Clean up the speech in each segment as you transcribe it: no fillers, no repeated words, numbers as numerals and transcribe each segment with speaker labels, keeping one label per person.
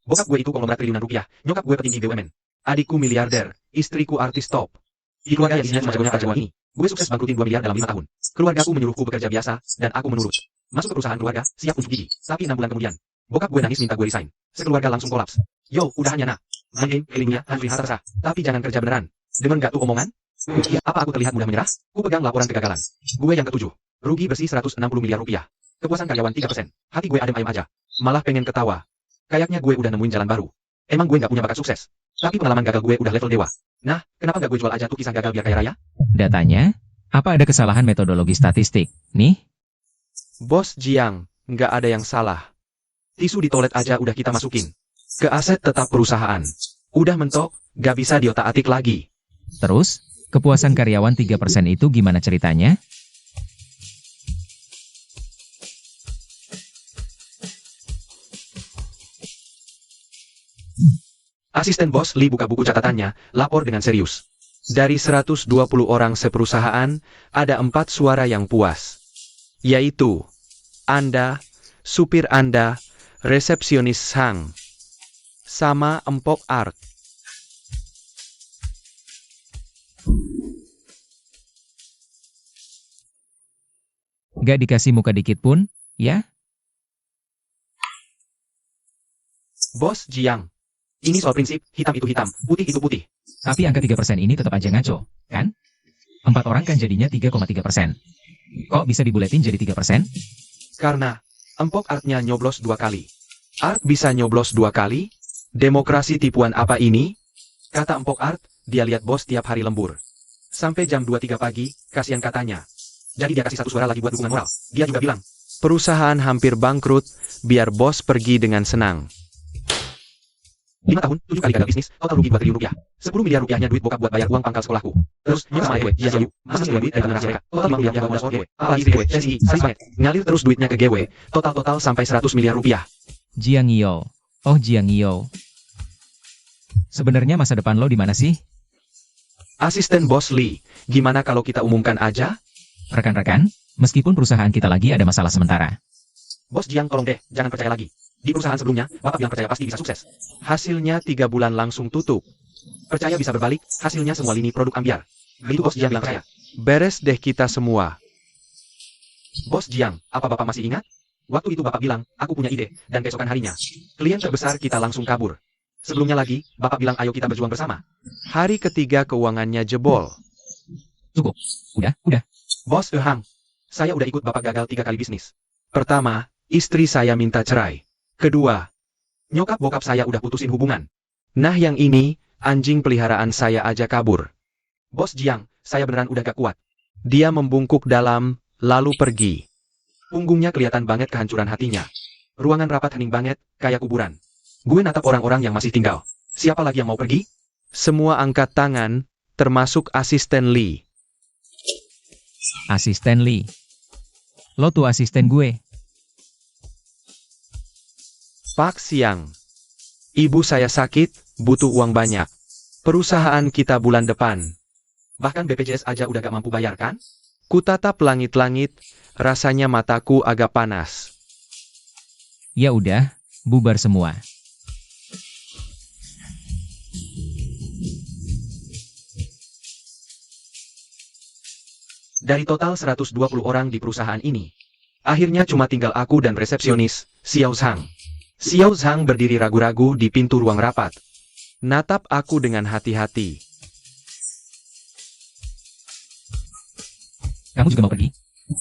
Speaker 1: Bokap gue itu konglomerat triliunan rupiah, nyokap gue petinggi BUMN. Adikku miliarder, istriku artis top. Di keluarga yang isinya cuma jagoan jagoan ini, gue sukses bangkrutin 2 miliar dalam 5 tahun. Keluargaku menyuruhku bekerja biasa, dan aku menurut. Masuk ke perusahaan keluarga, siap untuk gigi. Tapi 6 bulan kemudian, bokap gue nangis minta gue resign. Sekeluarga langsung kolaps. Yo, udahannya nak. My name, feelingnya, Hanfri Hatersa. Tapi jangan kerja beneran. Demen gak tuh omongan? Ya, apa aku terlihat mudah menyerah? Ku pegang laporan kegagalan. Gue yang ketujuh. Rugi bersih 160 miliar rupiah. Kepuasan karyawan 3%. Hati gue adem ayem aja. Malah pengen ketawa. Kayaknya gue udah nemuin jalan baru. Emang gue gak punya bakat sukses. Tapi pengalaman gagal gue udah level dewa. Nah, kenapa gak gue jual aja tuh kisah gagal biar kaya raya?
Speaker 2: Datanya, apa ada kesalahan metodologi statistik, nih?
Speaker 1: Bos Jiang, nggak ada yang salah. Tisu di toilet aja udah kita masukin. Ke aset tetap perusahaan. Udah mentok, gak bisa diotak-atik lagi.
Speaker 2: Terus, kepuasan karyawan 3% itu gimana ceritanya?
Speaker 1: Asisten bos Li buka buku catatannya, lapor dengan serius. Dari 120 orang seperusahaan, ada 4 suara yang puas. Yaitu, Anda, supir Anda, resepsionis Sang, sama Empok Art.
Speaker 2: Gak dikasih muka dikit pun, ya?
Speaker 1: Bos Jiang. Ini soal prinsip, hitam itu hitam, putih itu putih.
Speaker 2: Tapi angka 3% ini tetap aja ngaco, kan? 4 orang kan jadinya 3,3%. Kok bisa dibuletin jadi 3%?
Speaker 1: Karena, Empok Artnya nyoblos 2 kali. Art bisa nyoblos 2 kali? Demokrasi tipuan apa ini? Kata Empok Art, dia lihat bos tiap hari lembur. Sampai jam 2-3 pagi, kasihan katanya. Jadi dia kasih 1 suara lagi buat dukungan moral. Dia juga bilang, perusahaan hampir bangkrut, biar bos pergi dengan senang. 5 tahun, 7 kali gagal bisnis, total rugi 2 triliun rupiah. 10 miliar rupiahnya duit bokap buat bayar uang pangkal sekolahku. Terus, nyokap sama gue, dia jauh, masih sebuah duit dari generasi mereka. Total 5 miliar yang bonus gue. Apalagi istri gue, Chelsea, sadis banget. Ngalir terus duitnya ke GW, total sampai 100 miliar rupiah.
Speaker 2: Jiang Yo. Oh Jiang Yo. Sebenarnya masa depan lo di mana sih?
Speaker 1: Asisten bos Li, gimana kalau kita umumkan aja?
Speaker 2: Rekan-rekan, meskipun perusahaan kita lagi ada masalah sementara.
Speaker 1: Bos Jiang tolong deh, jangan percaya lagi. Di perusahaan sebelumnya, Bapak bilang percaya pasti bisa sukses. Hasilnya 3 bulan langsung tutup. Percaya bisa berbalik, hasilnya semua lini produk ambiar. Begitu Bos Jiang bilang percaya. Beres deh kita semua. Bos Jiang, apa Bapak masih ingat? Waktu itu Bapak bilang, aku punya ide, dan keesokan harinya, klien terbesar kita langsung kabur. Sebelumnya lagi, Bapak bilang ayo kita berjuang bersama. Hari ketiga keuangannya jebol.
Speaker 2: Cukup. Udah.
Speaker 1: Bos Hang, saya udah ikut Bapak gagal 3 kali bisnis. Pertama, istri saya minta cerai. Kedua, nyokap bokap saya udah putusin hubungan. Nah yang ini, anjing peliharaan saya aja kabur. Bos Jiang, saya beneran udah gak kuat. Dia membungkuk dalam, lalu pergi. Punggungnya kelihatan banget kehancuran hatinya. Ruangan rapat hening banget, kayak kuburan. Gue natap orang-orang yang masih tinggal. Siapa lagi yang mau pergi? Semua angkat tangan, termasuk asisten Li.
Speaker 2: Asisten Li. Lo tuh asisten gue.
Speaker 1: Pak Siang. Ibu saya sakit, butuh uang banyak. Perusahaan kita bulan depan. Bahkan BPJS aja udah gak mampu bayar kan? Kutatap langit-langit, rasanya mataku agak panas.
Speaker 2: Ya udah, bubar semua.
Speaker 1: Dari total 120 orang di perusahaan ini, akhirnya cuma tinggal aku dan resepsionis, Xiao Zhang. Xiao Zhang berdiri ragu-ragu di pintu ruang rapat. Natap aku dengan hati-hati.
Speaker 2: Kamu juga mau pergi?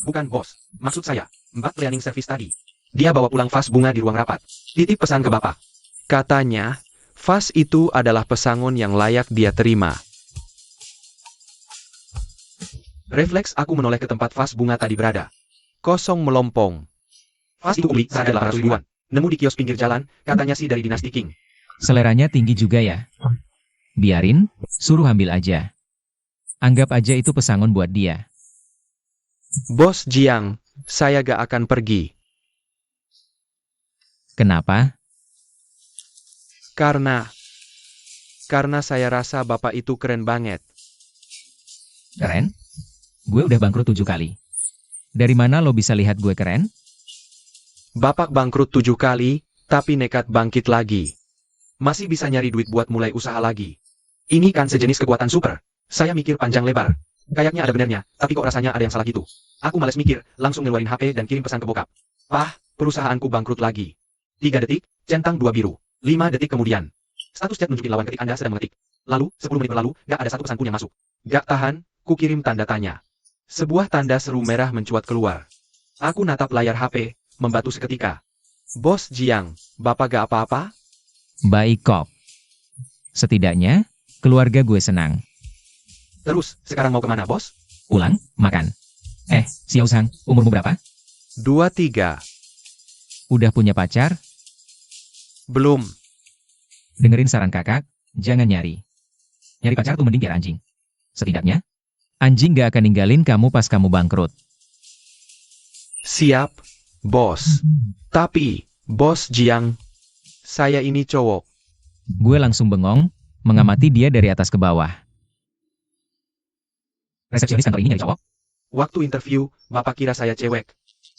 Speaker 1: Bukan bos, maksud saya, Mbak cleaning service tadi. Dia bawa pulang vas bunga di ruang rapat. Titip pesan ke Bapak. Katanya, vas itu adalah pesangon yang layak dia terima. Refleks aku menoleh ke tempat vas bunga tadi berada. Kosong melompong. Vas itu beli seharga 800 ribuan. Nemu di kios pinggir jalan, katanya sih dari dinasti King.
Speaker 2: Seleranya tinggi juga ya. Biarin, suruh ambil aja. Anggap aja itu pesangon buat dia.
Speaker 1: Bos Jiang, saya gak akan pergi.
Speaker 2: Kenapa?
Speaker 1: Karena saya rasa Bapak itu keren banget.
Speaker 2: Keren? Gue udah bangkrut 7 kali. Dari mana lo bisa lihat gue keren?
Speaker 1: Bapak bangkrut 7 kali, tapi nekat bangkit lagi. Masih bisa nyari duit buat mulai usaha lagi. Ini kan sejenis kekuatan super. Saya mikir panjang lebar. Kayaknya ada benernya, tapi kok rasanya ada yang salah gitu. Aku males mikir, langsung ngeluarin HP dan kirim pesan ke bokap. Pah, perusahaanku bangkrut lagi. 3 detik, centang 2 biru. 5 detik kemudian. Status chat nunjukin lawan ketik Anda sedang mengetik. Lalu, 10 menit berlalu, gak ada satu pesan pun yang masuk. Gak tahan, ku kirim tanda tanya. Sebuah tanda seru merah mencuat keluar. Aku natap layar HP, membatu seketika. Bos Jiang, Bapak gak apa-apa?
Speaker 2: Baik kok. Setidaknya, keluarga gue senang.
Speaker 1: Terus, sekarang mau kemana bos?
Speaker 2: Pulang, makan. Xiao Sang, umurmu berapa?
Speaker 1: 23.
Speaker 2: Udah punya pacar?
Speaker 1: Belum.
Speaker 2: Dengerin saran kakak, jangan nyari. Nyari pacar tuh mending biar anjing. Setidaknya, anjing gak akan ninggalin kamu pas kamu bangkrut.
Speaker 1: Siap, bos. Tapi, bos Jiang, saya ini cowok.
Speaker 2: Gue langsung bengong, mengamati dia dari atas ke bawah. Resepsionis kantor ini nyari cowok?
Speaker 1: Waktu interview, Bapak kira saya cewek.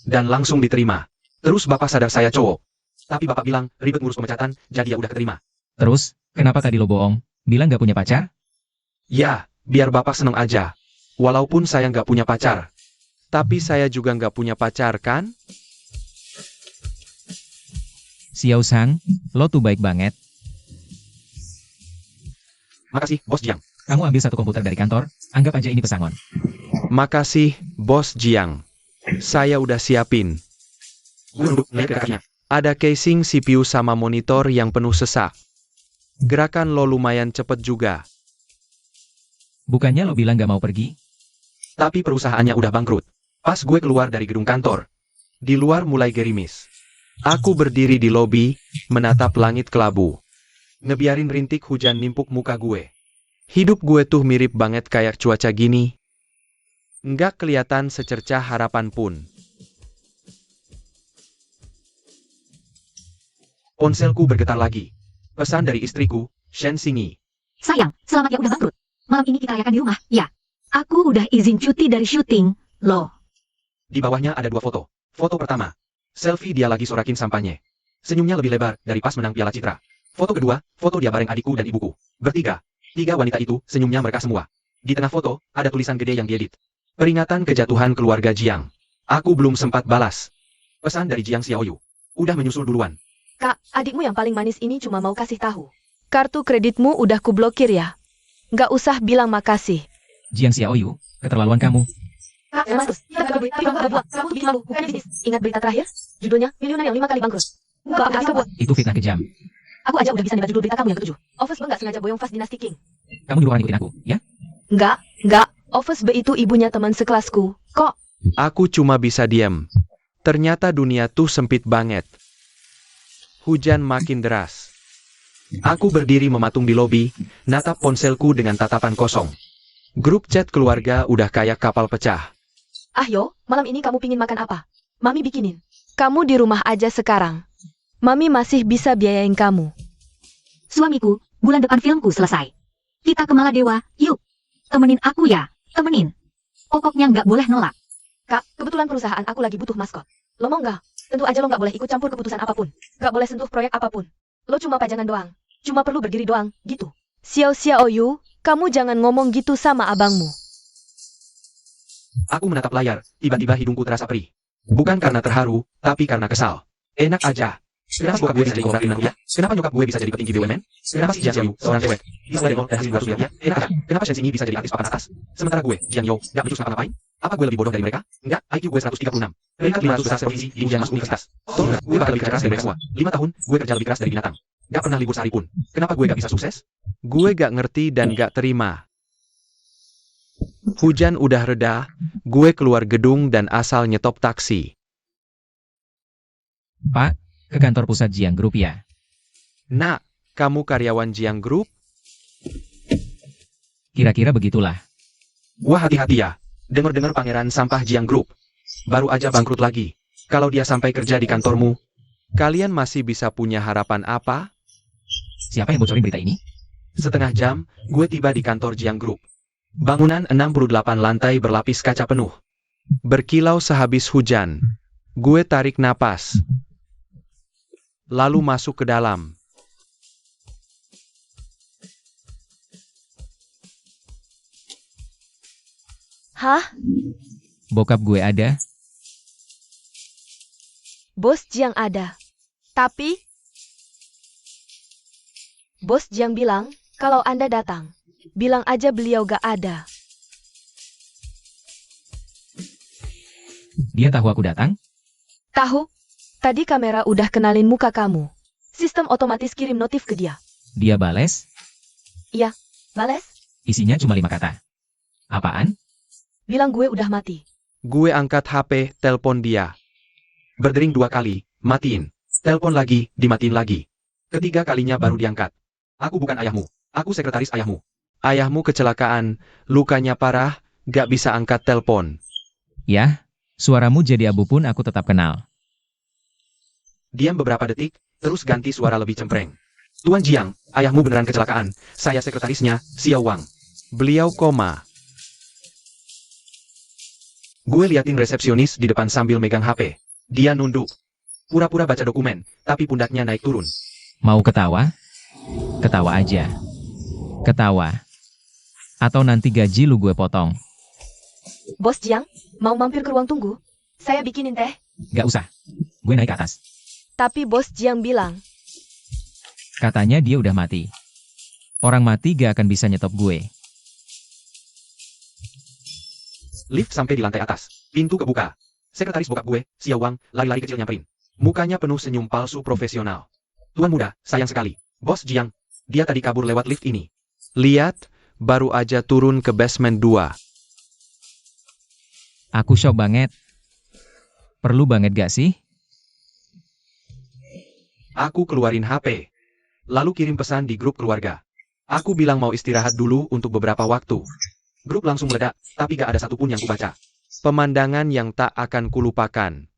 Speaker 1: Dan langsung diterima. Terus Bapak sadar saya cowok. Tapi Bapak bilang, ribet ngurus pemecatan, jadi ya udah keterima.
Speaker 2: Terus, kenapa tadi lo bohong? Bilang gak punya pacar?
Speaker 1: Ya, biar Bapak seneng aja. Walaupun saya nggak punya pacar. Tapi saya juga nggak punya pacar kan?
Speaker 2: Xiao Sang, lo tuh baik banget.
Speaker 1: Makasih, Bos Jiang.
Speaker 2: Kamu ambil satu komputer dari kantor, anggap aja ini pesangon.
Speaker 1: Makasih, Bos Jiang. Saya udah siapin. Gue nunduk, lihat ke kakinya. Ada casing CPU sama monitor yang penuh sesak. Gerakan lo lumayan cepet juga.
Speaker 2: Bukannya lo bilang gak mau pergi?
Speaker 1: Tapi perusahaannya udah bangkrut. Pas gue keluar dari gedung kantor. Di luar mulai gerimis. Aku berdiri di lobi, menatap langit kelabu. Ngebiarin rintik hujan nimpuk muka gue. Hidup gue tuh mirip banget kayak cuaca gini. Nggak kelihatan secercah harapan pun. Ponselku bergetar lagi. Pesan dari istriku, Shen Xingyi.
Speaker 3: Sayang, selamat ya udah bangkrut. Malam ini kita rayakan di rumah, ya. Aku udah izin cuti dari syuting, loh.
Speaker 1: Di bawahnya ada 2 foto. Foto pertama. Selfie dia lagi sorakin sampahnya. Senyumnya lebih lebar dari pas menang Piala Citra. Foto kedua, foto dia bareng adikku dan ibuku. Bertiga. 3 wanita itu, senyumnya mereka semua. Di tengah foto, ada tulisan gede yang diedit. Peringatan kejatuhan keluarga Jiang. Aku belum sempat balas. Pesan dari Jiang Xiaoyu. Udah menyusul duluan.
Speaker 4: Kak, adikmu yang paling manis ini cuma mau kasih tahu. Kartu kreditmu udah kublokir ya. Nggak usah bilang makasih.
Speaker 2: Jiang Xiaoyu, keterlaluan kamu.
Speaker 4: Kak, Mas, kita gagal duit, tapi kamu gak buat. Kamu bikin malu, bukannya bisnis. Ingat berita terakhir? Judulnya, miliuner yang 5 kali bangkrut. Kok apa buat?
Speaker 2: Itu fitnah kejam.
Speaker 4: Aku aja udah bisa nebak judul berita kamu yang ke-7. Office Be nggak sengaja boyong fast Dynasty King.
Speaker 2: Kamu nyuruh orang ikutin aku, ya?
Speaker 4: Nggak. Office Be itu ibunya teman sekelasku. Kok?
Speaker 1: Aku cuma bisa diam. Ternyata dunia tuh sempit banget. Hujan makin deras. Aku berdiri mematung di lobi, natap ponselku dengan tatapan kosong. Grup chat keluarga udah kayak kapal pecah.
Speaker 4: Yo, malam ini kamu pingin makan apa? Mami bikinin. Kamu di rumah aja sekarang. Mami masih bisa biayain kamu.
Speaker 3: Suamiku, bulan depan filmku selesai. Kita ke Maladewa, yuk. Temenin aku ya, temenin. Pokoknya nggak boleh nolak.
Speaker 4: Kak, kebetulan perusahaan aku lagi butuh maskot. Lo mau nggak? Tentu aja lo nggak boleh ikut campur keputusan apapun. Nggak boleh sentuh proyek apapun. Lo cuma pajangan doang. Cuma perlu berdiri doang, gitu. Xiaoyu, kamu jangan ngomong gitu sama abangmu.
Speaker 1: Aku menatap layar, tiba-tiba hidungku terasa perih. Bukan karena terharu, tapi karena kesal. Enak aja. Kenapa bokap gue bisa jadi kooperatif rupiah? Kenapa nyokap gue bisa jadi petinggi BUMN? Kenapa si Jiang Xiaoyu, seorang cewek, bisa dari nol dan hasil 200 miliar? Enak aja. Kenapa Shen Xingyi bisa jadi artis papan atas? Sementara gue, Jiang Yo, gak becus ngapa-ngapain? Apa gue lebih bodoh dari mereka? Enggak, IQ gue 136. Peringkat 500 besar provinsi di ujian masuk universitas. Tolong, gue bakal lebih keras dari mereka semua. 5 tahun, gue kerja lebih keras dari binatang. Gak pernah libur sehari pun. Kenapa gue gak bisa sukses? Gue gak ngerti dan gak terima. Hujan udah reda, gue keluar gedung dan asal nyetop taksi.
Speaker 2: Pak, ke kantor pusat Jiang Group ya.
Speaker 1: Nak, kamu karyawan Jiang Group?
Speaker 2: Kira-kira begitulah.
Speaker 1: Wah hati-hati ya. Dengar-dengar pangeran sampah Jiang Group baru aja bangkrut lagi. Kalau dia sampai kerja di kantormu, kalian masih bisa punya harapan apa?
Speaker 2: Siapa yang bocorin berita ini?
Speaker 1: Setengah jam, gue tiba di kantor Jiang Group. Bangunan 68 lantai berlapis kaca penuh. Berkilau sehabis hujan. Gue tarik napas. Lalu masuk ke dalam.
Speaker 4: Hah?
Speaker 2: Bokap gue ada?
Speaker 4: Bos Jiang ada. Tapi Bos Jiang bilang, kalau Anda datang, bilang aja beliau gak ada.
Speaker 2: Dia tahu aku datang?
Speaker 4: Tahu? Tadi kamera udah kenalin muka kamu. Sistem otomatis kirim notif ke dia.
Speaker 2: Dia bales?
Speaker 4: Bales?
Speaker 2: Isinya cuma 5 kata. Apaan?
Speaker 4: Bilang gue udah mati.
Speaker 1: Gue angkat HP, telepon dia. Berdering 2 kali, matiin. Telepon lagi, dimatiin lagi. Ketiga kalinya baru diangkat. Aku bukan ayahmu. Aku sekretaris ayahmu. Ayahmu kecelakaan, lukanya parah, gak bisa angkat telepon.
Speaker 2: Yah, suaramu jadi abu pun aku tetap kenal.
Speaker 1: Diam beberapa detik, terus ganti suara lebih cempreng. Tuan Jiang, ayahmu beneran kecelakaan. Saya sekretarisnya, Xiao Wang. Beliau koma. Gue liatin resepsionis di depan sambil megang HP. Dia nunduk. Pura-pura baca dokumen, tapi pundaknya naik turun.
Speaker 2: Mau ketawa? Ketawa aja. Ketawa. Atau nanti gaji lu gue potong.
Speaker 4: Bos Jiang, mau mampir ke ruang tunggu? Saya bikinin teh.
Speaker 2: Gak usah. Gue naik ke atas.
Speaker 4: Tapi Bos Jiang bilang,
Speaker 2: Katanya dia udah mati. Orang mati gak akan bisa nyetop gue.
Speaker 1: Lift sampai di lantai atas. Pintu kebuka. Sekretaris bokap gue, Xiao Wang, lari-lari kecil nyamperin. Mukanya penuh senyum palsu profesional. Tuan muda, sayang sekali. Bos Jiang, dia tadi kabur lewat lift ini. Lihat, baru aja turun ke basement 2.
Speaker 2: Aku shock banget. Perlu banget gak sih?
Speaker 1: Aku keluarin HP. Lalu kirim pesan di grup keluarga. Aku bilang mau istirahat dulu untuk beberapa waktu. Grup langsung meledak, tapi gak ada satupun yang kubaca. Pemandangan yang tak akan kulupakan.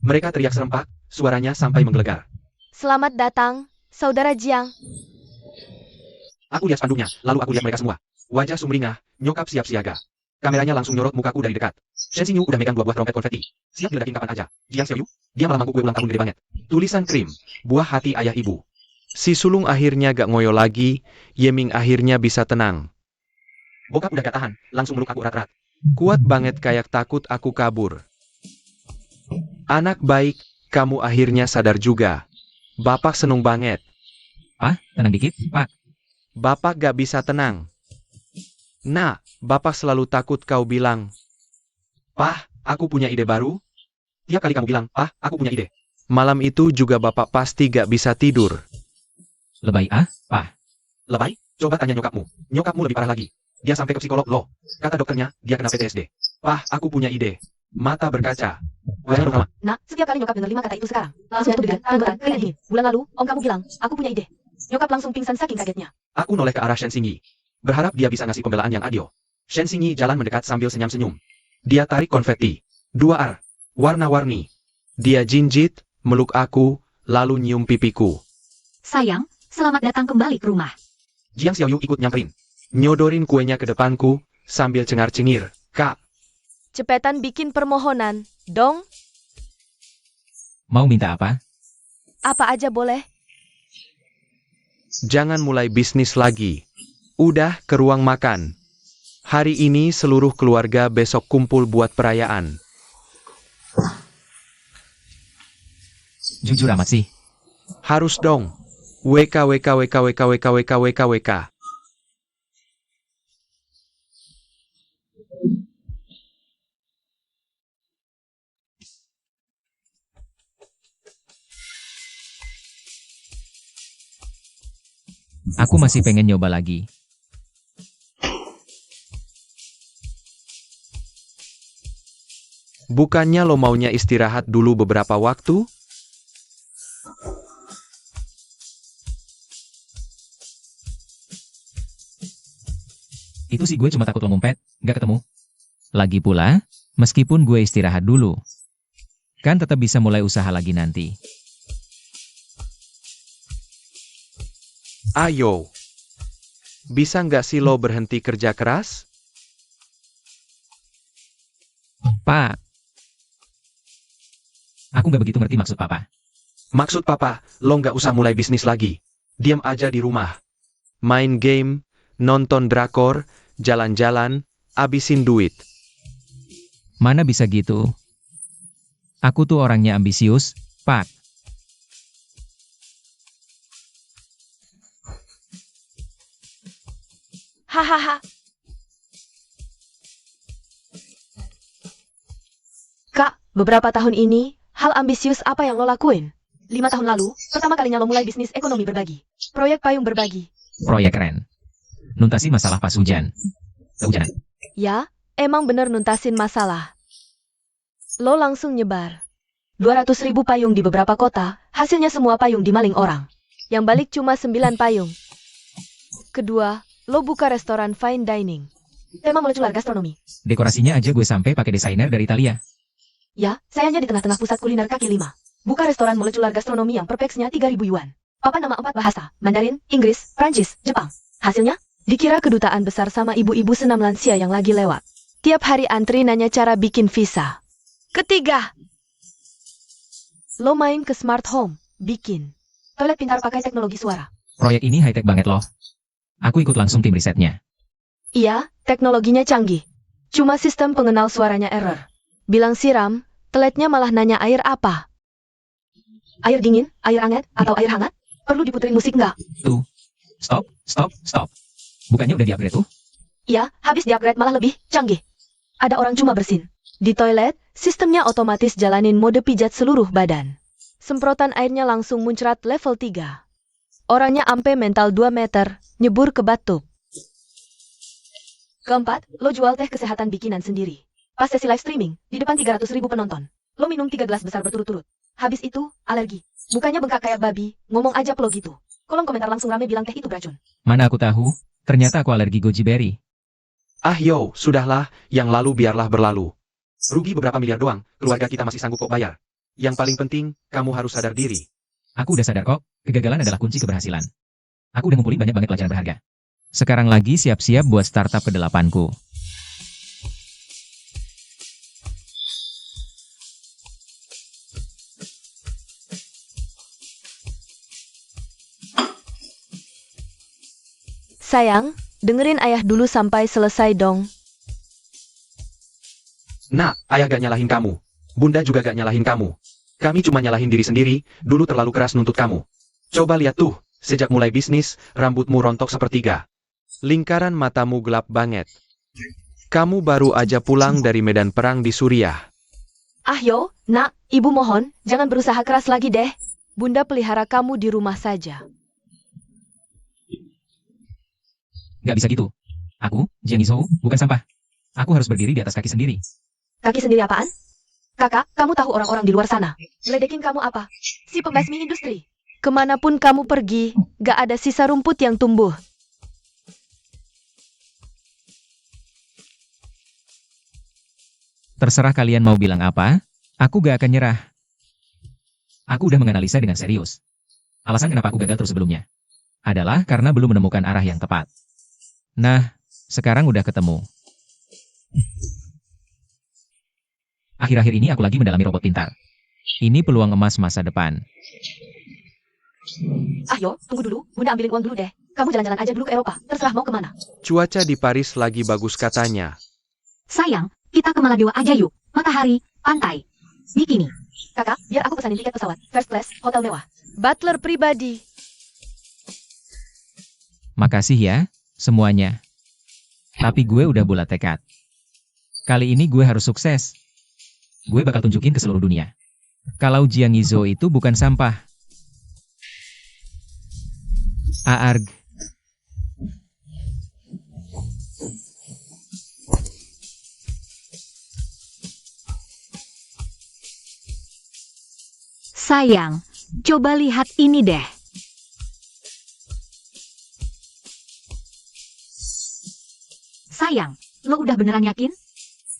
Speaker 1: Mereka teriak serempak, suaranya sampai menggelegar.
Speaker 4: selamat datang, Saudara Jiang.
Speaker 1: Aku lihat spanduknya, lalu aku lihat mereka semua. Wajah sumringah, nyokap siap siaga. Kameranya langsung nyorot mukaku dari dekat. Shen Xingyu udah megang 2 buah trompet konfeti. Siap diledakin kapan aja. Jiang Xiaoyu, dia malah mangkuk kue ulang tahun gede banget. Tulisan krim, buah hati ayah ibu. Si sulung akhirnya gak ngoyo lagi, Yeming akhirnya bisa tenang. Bokap udah gak tahan, langsung meluk aku erat-erat. Kuat banget kayak takut aku kabur. Anak baik, kamu akhirnya sadar juga. Bapak seneng banget.
Speaker 2: Pak, tenang dikit, Pak.
Speaker 1: Bapak gak bisa tenang. Nah, Bapak selalu takut kau bilang, Pah, aku punya ide baru. Tiap kali kamu bilang, Pah, aku punya ide. Malam itu juga Bapak pasti gak bisa tidur.
Speaker 2: Lebay Pak.
Speaker 1: Lebay? Coba tanya nyokapmu. Nyokapmu lebih parah lagi. Dia sampai ke psikolog loh. Kata dokternya, dia kena PTSD. Pah, aku punya ide. Mata berkaca. Wajah dong,
Speaker 4: Nah, setiap kali nyokap denger 5 kata itu sekarang, langsung jatuh dengan tanggutan, keringat dingin. Bulan lalu, om kamu bilang, aku punya ide. Nyokap langsung pingsan saking kagetnya.
Speaker 1: Aku noleh ke arah Shen Xingyi. Berharap dia bisa ngasih pembelaan yang adil. Shen Xingyi jalan mendekat sambil senyum-senyum. Dia tarik konfeti. 2R. Warna-warni. Dia jinjit, meluk aku, lalu nyium pipiku.
Speaker 3: Sayang, selamat datang kembali ke rumah.
Speaker 1: Jiang Xiaoyu ikut nyamperin. Nyodorin kuenya ke depanku, sambil cengar-cengir. Kak,
Speaker 4: Cepetan bikin permohonan, dong.
Speaker 2: Mau minta apa?
Speaker 4: Apa aja boleh.
Speaker 1: jangan mulai bisnis lagi. Udah ke ruang makan. Hari ini seluruh keluarga besok kumpul buat perayaan.
Speaker 2: Jujur amat sih.
Speaker 1: Harus dong. WK WK WK WK WK WK WK WK.
Speaker 2: Aku masih pengen nyoba lagi.
Speaker 1: Bukannya lo maunya istirahat dulu beberapa waktu?
Speaker 2: Itu sih gue cuma takut lo ngumpet, nggak ketemu. Lagi pula, meskipun gue istirahat dulu, kan tetap bisa mulai usaha lagi nanti.
Speaker 1: Ayo. Bisa nggak sih lo berhenti kerja keras?
Speaker 2: Pak, aku nggak begitu ngerti maksud Papa.
Speaker 1: Maksud papa, lo nggak usah mulai bisnis lagi. Diam aja di rumah. Main game, nonton drakor, jalan-jalan,
Speaker 5: abisin duit.
Speaker 2: Mana bisa gitu? Aku tuh orangnya ambisius, Pak.
Speaker 4: Hahaha. Kak, beberapa tahun ini, hal ambisius apa yang lo lakuin? 5 tahun lalu, pertama kalinya lo mulai bisnis ekonomi berbagi. Proyek payung berbagi.
Speaker 2: Proyek keren. Nuntasi masalah pas hujan. Kehujanan.
Speaker 4: Ya, emang bener nuntasin masalah. Lo langsung nyebar 200.000 payung di beberapa kota, hasilnya semua payung dimaling orang. Yang balik cuma 9 payung. Kedua, lo buka restoran fine dining. Tema molecular gastronomi.
Speaker 2: Dekorasinya aja gue sampai pakai desainer dari Italia.
Speaker 4: Ya, sayangnya di tengah-tengah pusat kuliner kaki 5. Buka restoran molecular gastronomi yang perpeksnya 3.000 yuan. Papan nama 4 bahasa, Mandarin, Inggris, Prancis, Jepang. Hasilnya, dikira kedutaan besar sama ibu-ibu senam lansia yang lagi lewat. Tiap hari antri nanya cara bikin visa. Ketiga, lo main ke smart home, bikin toilet pintar pakai teknologi suara.
Speaker 2: Proyek ini high-tech banget loh. Aku ikut langsung tim risetnya.
Speaker 4: Iya, teknologinya canggih. Cuma sistem pengenal suaranya error. Bilang siram, toiletnya malah nanya air apa. Air dingin, air hangat, atau air hangat? Perlu diputerin musik nggak?
Speaker 2: Tuh. Stop. Bukannya udah di-upgrade tuh?
Speaker 4: Iya, habis di-upgrade malah lebih canggih. Ada orang cuma bersin. Di toilet, sistemnya otomatis jalanin mode pijat seluruh badan. Semprotan airnya langsung muncrat level 3. Orangnya ampe mental 2 meter, nyebur ke bathtub. Keempat, lo jual teh kesehatan bikinan sendiri. Pas sesi live streaming, di depan 300.000 penonton. Lo minum 3 gelas besar berturut-turut. Habis itu, alergi. Mukanya bengkak kayak babi, ngomong aja lo gitu. Kolom komentar langsung rame bilang teh itu beracun.
Speaker 2: Mana aku tahu, ternyata aku alergi goji berry.
Speaker 1: Ah yo, sudahlah, yang lalu biarlah berlalu. Rugi beberapa miliar doang, keluarga kita masih sanggup kok bayar. Yang paling penting, kamu harus sadar diri.
Speaker 2: Aku udah sadar kok, kegagalan adalah kunci keberhasilan. Aku udah ngumpulin banyak banget pelajaran berharga. Sekarang lagi siap-siap buat startup ke-8ku.
Speaker 4: Sayang, dengerin ayah dulu sampai selesai dong.
Speaker 1: Nah, ayah gak nyalahin kamu. Bunda juga gak nyalahin kamu. Kami cuma nyalahin diri sendiri, dulu terlalu keras nuntut kamu. Coba lihat tuh, sejak mulai bisnis, rambutmu rontok sepertiga.
Speaker 5: Lingkaran matamu gelap banget. Kamu baru aja pulang dari medan perang di Suriah.
Speaker 4: Ah yo, nak, ibu mohon, jangan berusaha keras lagi deh. Bunda pelihara kamu di rumah saja.
Speaker 2: Gak bisa gitu. Aku, Jiang Yizhou, bukan sampah. Aku harus berdiri di atas kaki sendiri.
Speaker 4: Kaki sendiri apaan? Kakak, kamu tahu orang-orang di luar sana. Ledekin kamu apa? Si pembasmi industri. Kemanapun kamu pergi, gak ada sisa rumput yang tumbuh.
Speaker 2: Terserah kalian mau bilang apa, aku gak akan nyerah. Aku udah menganalisa dengan serius. Alasan kenapa aku gagal terus sebelumnya adalah karena belum menemukan arah yang tepat. Nah, sekarang udah ketemu. Akhir-akhir ini aku lagi mendalami robot pintar. Ini peluang emas masa depan.
Speaker 4: Ah yo, tunggu dulu, Bunda ambilin uang dulu deh. Kamu jalan-jalan aja dulu ke Eropa, terserah mau kemana.
Speaker 5: Cuaca di Paris lagi bagus katanya.
Speaker 3: Sayang, kita ke Maladewa aja yuk. Matahari, pantai, bikini.
Speaker 4: Kakak, biar aku pesanin tiket pesawat, first class, hotel mewah. Butler pribadi.
Speaker 2: Makasih ya, semuanya. Tapi gue udah bulat tekad. Kali ini gue harus sukses. Gue bakal tunjukin ke seluruh dunia. Kalau Jiang Yizhou itu bukan sampah. Aarg.
Speaker 3: Sayang, coba lihat ini deh. Sayang, lo udah beneran yakin?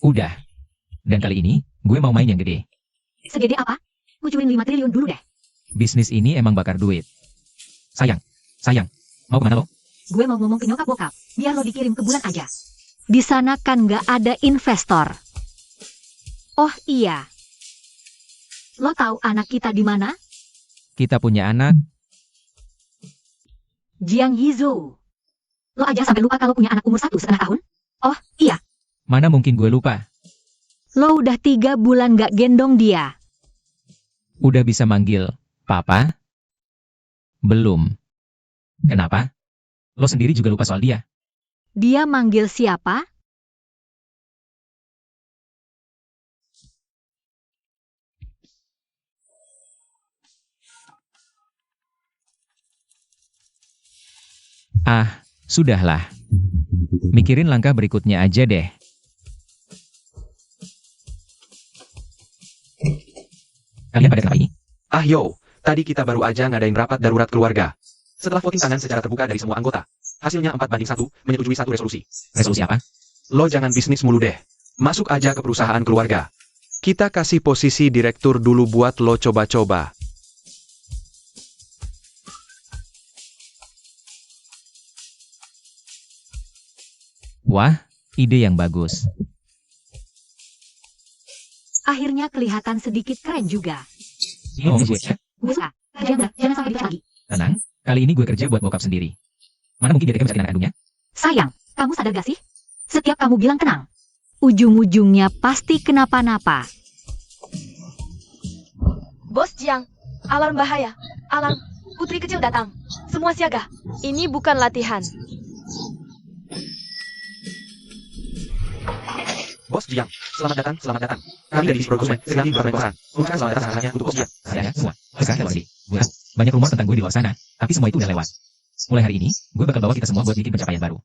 Speaker 2: Udah. Dan kali ini, gue mau main yang gede.
Speaker 3: Segede apa? Kucurin 5 triliun dulu deh.
Speaker 2: Bisnis ini emang bakar duit. Sayang, mau kemana lo?
Speaker 3: Gue mau ngomong ke nyokap bokap, biar lo dikirim ke bulan aja. Di sana kan nggak ada investor. Oh iya. Lo tahu anak kita di mana?
Speaker 2: Kita punya anak,
Speaker 3: Jiang Yizhou. Lo aja sampai lupa kalau punya anak umur 1,5 tahun? Oh iya,
Speaker 2: Mana mungkin gue lupa.
Speaker 3: Lo udah 3 bulan gak gendong dia.
Speaker 2: Udah bisa manggil Papa? Belum. Kenapa? Lo sendiri juga lupa soal dia.
Speaker 3: Dia manggil siapa?
Speaker 2: Ah, sudahlah. Mikirin langkah berikutnya aja deh. Kalian pada kenapa ini?
Speaker 1: Ah yo, tadi kita baru aja ngadain rapat darurat keluarga. Setelah voting tangan secara terbuka dari semua anggota, hasilnya 4-1 menyetujui satu resolusi.
Speaker 2: Resolusi apa?
Speaker 1: Lo jangan bisnis mulu deh. Masuk aja ke perusahaan keluarga.
Speaker 5: Kita kasih posisi direktur dulu buat lo coba-coba.
Speaker 2: Wah, ide yang bagus.
Speaker 3: Akhirnya kelihatan sedikit keren juga.
Speaker 2: Ini ngomong gue ya?
Speaker 3: Gue suka. Jangan sampai dikit lagi.
Speaker 2: Tenang, kali ini gue kerja buat bokap sendiri. Mana mungkin dia tega mesakin anak kandungnya?
Speaker 3: Sayang, kamu sadar gak sih? Setiap kamu bilang tenang, ujung-ujungnya pasti kenapa-napa.
Speaker 4: Bos Jiang, alarm bahaya. Alarm, putri kecil datang. Semua siaga. Ini bukan latihan.
Speaker 1: Bos Jiang, selamat datang, selamat datang. Kami dari divisi produksi segera di kosan. Ucapkan selamat datang segalanya untuk Bos Jiang.
Speaker 2: Saya semua. Sekarang kita sini. Gue tahu, banyak rumor tentang gue di luar sana, tapi semua itu udah lewat. Mulai hari ini, gue bakal bawa kita semua buat bikin pencapaian baru.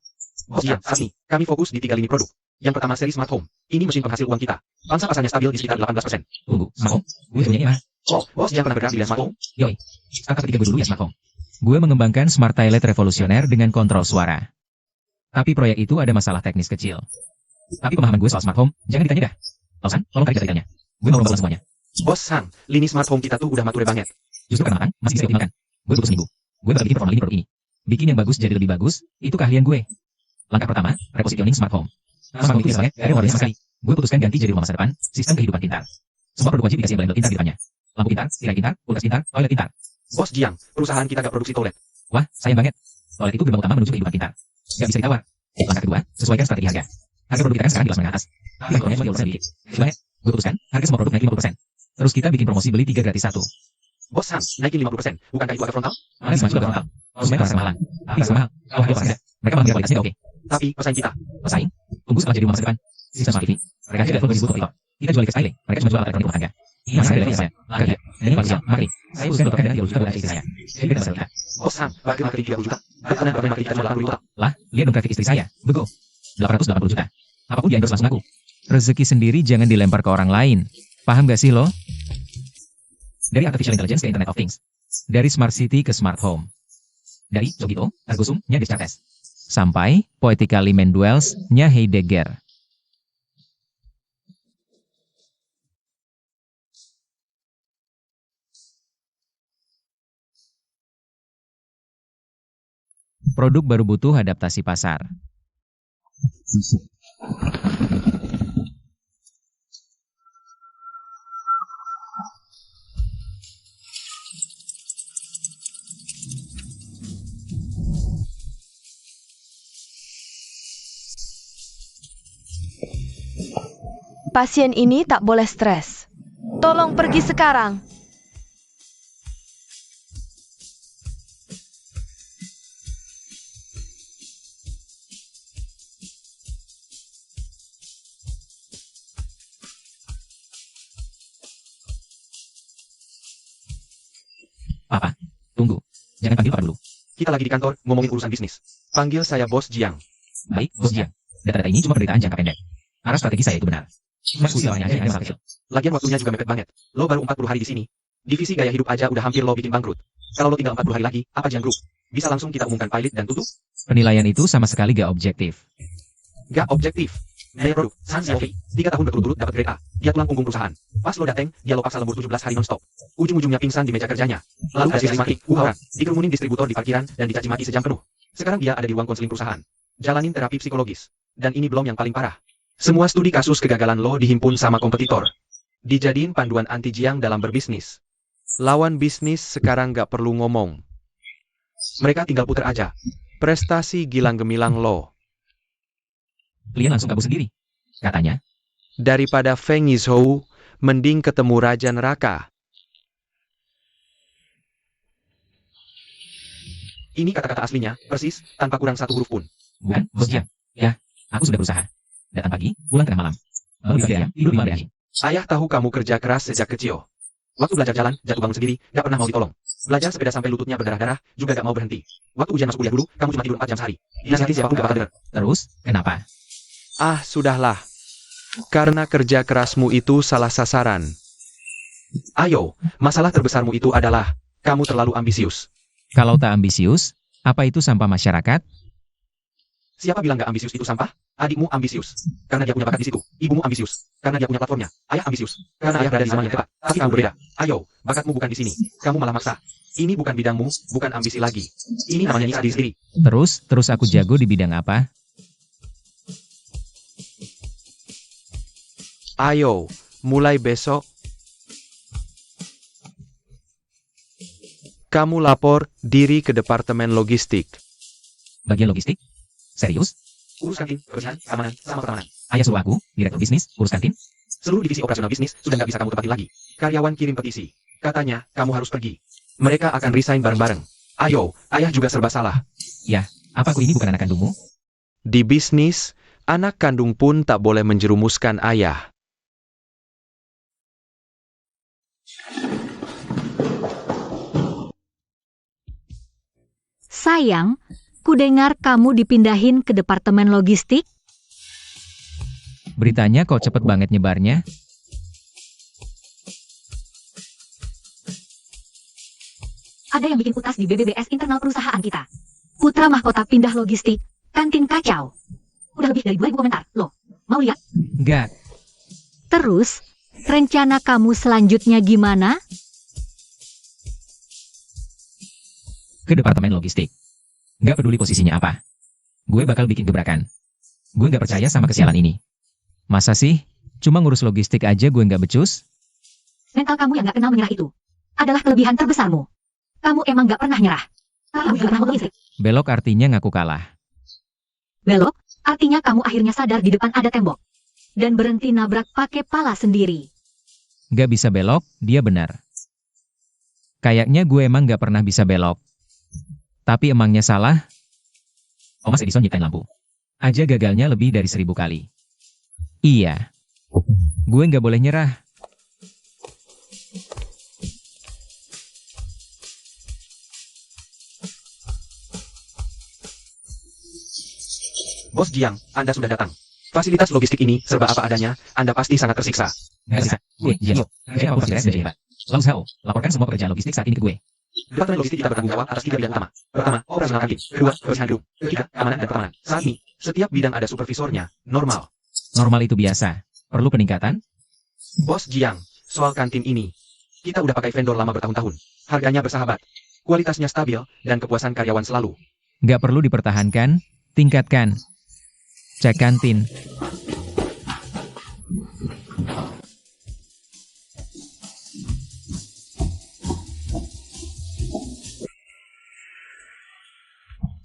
Speaker 1: Bos Jiang, saat ini, kami fokus di 3 lini produk. Yang pertama seri Smart Home. Ini mesin penghasil uang kita. Pangsa pasarnya stabil di sekitar 18%.
Speaker 2: Tunggu, Smart Home? Gue punya ini mah.
Speaker 1: Oh, Bos Jiang pernah bergerak di bidang Smart Home?
Speaker 2: Yoi, startup ketiga gue dulu ya Smart Home. Gue mengembangkan Smart Toilet revolusioner dengan kontrol suara. Tapi proyek itu ada masalah teknis kecil. Tapi pemahaman gue soal Smart Home, jangan ditanya dah. Lausan, tolong tarik detailnya. Gue mau lomba semuanya.
Speaker 1: Bos Sang, lini Smart Home kita tuh udah mature banget.
Speaker 2: Justru karena kan, masih bisa dioptimalkan. Gue butuh seminggu. Gue bakal bikin performa lini produk ini. Bikin yang bagus jadi lebih bagus, itu keahlian gue. Langkah pertama, repositioning Smart Home. Smart Home itu misalnya, dari luar biasa sekali. Gue putuskan ganti jadi rumah masa depan, sistem kehidupan pintar. Semua produk wajib dikasih label pintar di depannya. Lampu pintar, tirai pintar, kulkas pintar, toilet pintar.
Speaker 1: Bos Jiang, perusahaan kita gak produksi toilet.
Speaker 2: Wah, sayang banget. Toilet itu gerbang utama menuju kehidupan pintar. Gak bisa ditawar. Langkah kedua, sesuaikan strategi harga. Harga produk kita kan sekarang jelas menengah atas. Tapi harganya cuma 10% sedikit. Gimana? Gue putuskan, harga semua produk naik 50%. Terus kita bikin promosi beli 3 gratis 1.
Speaker 1: Bos Sang, naikin 50%. Bukankah itu agak frontal?
Speaker 2: Mana sih juga frontal? Konsumen merasa mahalan. Tapi gak mahal. Kalau harga harga, mereka malah kualitasnya gak oke.
Speaker 1: Tapi, pesaing kita.
Speaker 2: Pesaing? Tunggu setelah jadi rumah masa depan. Sistem smart TV. Mereka juga level disebut kompetitor. Kita jual live styling. Mereka cuma jual alat elektronik rumah tangga. Ini masalah dari saya. Harga. Dan ini manusia. Marketing. Saya urusan dokter dan 30 juta buat istri saya. Jadi beda masalah kita.
Speaker 1: Bos Sang, bagi marketing 30 juta. Karena marketing kita cuma 80 juta.
Speaker 2: Lah, lihat dong grafik istri saya. Bego. 880 juta. Apapun di endorse langsung aku. Rezeki sendiri jangan dilempar ke orang lain. Paham gak sih lo? Dari Artificial Intelligence ke Internet of Things. Dari Smart City ke Smart Home. Dari Cogito, Ergosum-nya Descartes. Sampai Poetically Man Dwells-nya Heidegger. Produk baru butuh adaptasi pasar.
Speaker 4: Pasien ini tak boleh stres. Tolong pergi sekarang.
Speaker 2: Papa, tunggu. Jangan panggil Papa dulu.
Speaker 1: Kita lagi di kantor, ngomongin urusan bisnis. Panggil saya Bos Jiang.
Speaker 2: Baik, Bos Jiang. Data-data ini cuma penderitaan jangka pendek. Arah strategi saya itu benar. Mas usianya aja yang masalah kecil.
Speaker 1: Lagian waktunya juga mepet banget. Lo baru 40 hari di sini. Divisi gaya hidup aja udah hampir lo bikin bangkrut. Kalau lo tinggal 40 hari lagi, apa Jiang Group? Bisa langsung kita umumkan pilot dan tutup?
Speaker 2: Penilaian itu sama sekali gak objektif.
Speaker 1: Gak objektif. Gaya produk, San Xiaofei, 3 tahun berturut-turut dapat grade A. Dia tulang punggung perusahaan. Pas lo dateng, dia lo paksa lembur 17 hari non-stop. Ujung-ujungnya pingsan di meja kerjanya. Lalu kasih maki, orang, dikerumunin distributor di parkiran, dan dicaci maki sejam penuh. Sekarang dia ada di ruang konseling perusahaan. Jalanin terapi psikologis. Dan ini belum yang paling parah. Semua studi kasus kegagalan lo dihimpun sama kompetitor. Dijadiin panduan anti Jiang dalam berbisnis.
Speaker 5: Lawan bisnis sekarang gak perlu ngomong.
Speaker 1: Mereka tinggal puter aja.
Speaker 5: Prestasi gilang gemilang lo.
Speaker 2: Kalian langsung kabur sendiri. katanya.
Speaker 5: Daripada Feng Yizhou, mending ketemu Raja Neraka.
Speaker 1: Ini kata-kata aslinya, persis, tanpa kurang satu huruf pun.
Speaker 2: Bukan, Bos Jiang. Ya, aku sudah berusaha. Datang pagi, pulang tengah malam. Lalu di ayam, tidur di malam hari.
Speaker 1: Ayah tahu kamu kerja keras sejak kecil. Waktu belajar jalan, jatuh bangun sendiri, gak pernah mau ditolong. Belajar sepeda sampai lututnya berdarah-darah, juga gak mau berhenti. Waktu ujian masuk kuliah dulu, kamu cuma tidur 4 jam sehari. Dinasihati siapapun gak bakal denger.
Speaker 2: Terus, kenapa?
Speaker 5: Ah, sudahlah. Karena kerja kerasmu itu salah sasaran.
Speaker 1: Ayo, masalah terbesarmu itu adalah, kamu terlalu ambisius.
Speaker 2: Kalau tak ambisius, apa itu sampah masyarakat?
Speaker 1: Siapa bilang gak ambisius itu sampah? Adikmu ambisius. Karena dia punya bakat di situ. Ibumu ambisius. Karena dia punya platformnya. Ayah ambisius. Karena ayah berada di zaman yang tepat. Tapi kamu berbeda. Ayo, bakatmu bukan di sini. Kamu malah maksa. Ini bukan bidangmu, bukan ambisi lagi. Ini namanya nyiksa diri sendiri.
Speaker 2: Terus aku jago di bidang apa?
Speaker 5: Ayo, mulai besok. Kamu lapor diri ke Departemen Logistik.
Speaker 2: Bagian logistik? Serius?
Speaker 1: Urus kantin, kebersihan, keamanan, sama pertamanan.
Speaker 2: Ayah suruh aku, direktur bisnis, urus kantin?
Speaker 1: Seluruh divisi operasional bisnis sudah nggak bisa kamu tempatin lagi. Karyawan kirim petisi. Katanya, kamu harus pergi. Mereka akan resign bareng-bareng. Ayo, ayah juga serba salah.
Speaker 2: Ya, apa aku ini bukan anak kandungmu?
Speaker 5: Di bisnis, anak kandung pun tak boleh menjerumuskan ayah.
Speaker 3: Sayang, kudengar kamu dipindahin ke departemen logistik.
Speaker 2: Beritanya kok cepet banget nyebarnya?
Speaker 3: Ada yang bikin utas di BBBS internal perusahaan kita. Putra mahkota pindah logistik, kantin kacau. Udah lebih dari 2000 komentar, loh. Mau lihat?
Speaker 2: Enggak.
Speaker 3: Terus, rencana kamu selanjutnya gimana?
Speaker 2: Ke departemen logistik. Nggak peduli posisinya apa. Gue bakal bikin gebrakan. Gue nggak percaya sama kesialan ini. Masa sih? Cuma ngurus logistik aja gue nggak becus?
Speaker 3: Mental kamu yang gak kenal menyerah itu adalah kelebihan terbesarmu. Kamu emang gak pernah nyerah. Kamu gak pernah mau listrik.
Speaker 2: Belok artinya ngaku kalah.
Speaker 3: Belok, artinya kamu akhirnya sadar di depan ada tembok. Dan berhenti nabrak pakai pala sendiri.
Speaker 2: Nggak bisa belok, dia benar. Kayaknya gue emang nggak pernah bisa belok. Tapi emangnya salah? Thomas Edison nyiptain lampu. Aja gagalnya lebih dari 1000 kali. Iya. Gue nggak boleh nyerah.
Speaker 1: Bos Jiang, Anda sudah datang. Fasilitas logistik ini serba apa adanya, Anda pasti sangat tersiksa.
Speaker 2: Nggak bisa. Gue, iya. Kerja apa fasilitas dari hebat. Lau Zhao, laporkan semua pekerjaan logistik saat ini ke gue.
Speaker 1: Departemen logistik kita bertanggung jawab atas 3 bidang utama. Pertama, operasional kantin. Kedua, kebersihan gedung. Ketiga, keamanan dan pertamanan. Saat ini, setiap bidang ada supervisornya. Normal.
Speaker 2: Normal itu biasa. Perlu peningkatan?
Speaker 1: Bos Jiang, soal kantin ini. Kita udah pakai vendor lama bertahun-tahun. Harganya bersahabat. Kualitasnya stabil, dan kepuasan karyawan selalu.
Speaker 2: Nggak perlu dipertahankan, tingkatkan. Cek kantin.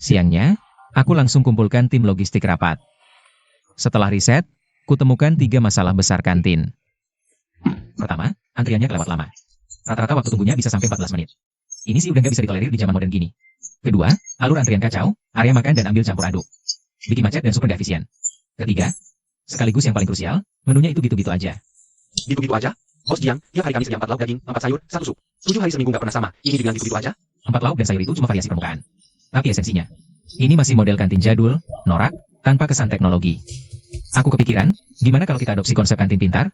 Speaker 2: Siangnya, aku langsung kumpulkan tim logistik rapat. Setelah riset, kutemukan 3 masalah besar kantin. Pertama, antriannya kelewat lama. Rata-rata waktu tunggunya bisa sampai 14 menit. Ini sih udah nggak bisa ditolerir di zaman modern gini. Kedua, alur antrian kacau, area makan dan ambil campur aduk. Bikin macet dan super nggak efisien. Ketiga, sekaligus yang paling krusial, menunya itu gitu-gitu aja.
Speaker 1: Gitu-gitu aja? Bos Jiang, tiap hari Kamis kerja 4 lauk daging, 4 sayur, 1 sup. 7 hari seminggu nggak pernah sama. Ini dibilang gitu-gitu aja?
Speaker 2: 4 lauk dan sayur itu cuma variasi permukaan. Tapi esensinya, ini masih model kantin jadul, norak, tanpa kesan teknologi. Aku kepikiran, gimana kalau kita adopsi konsep kantin pintar?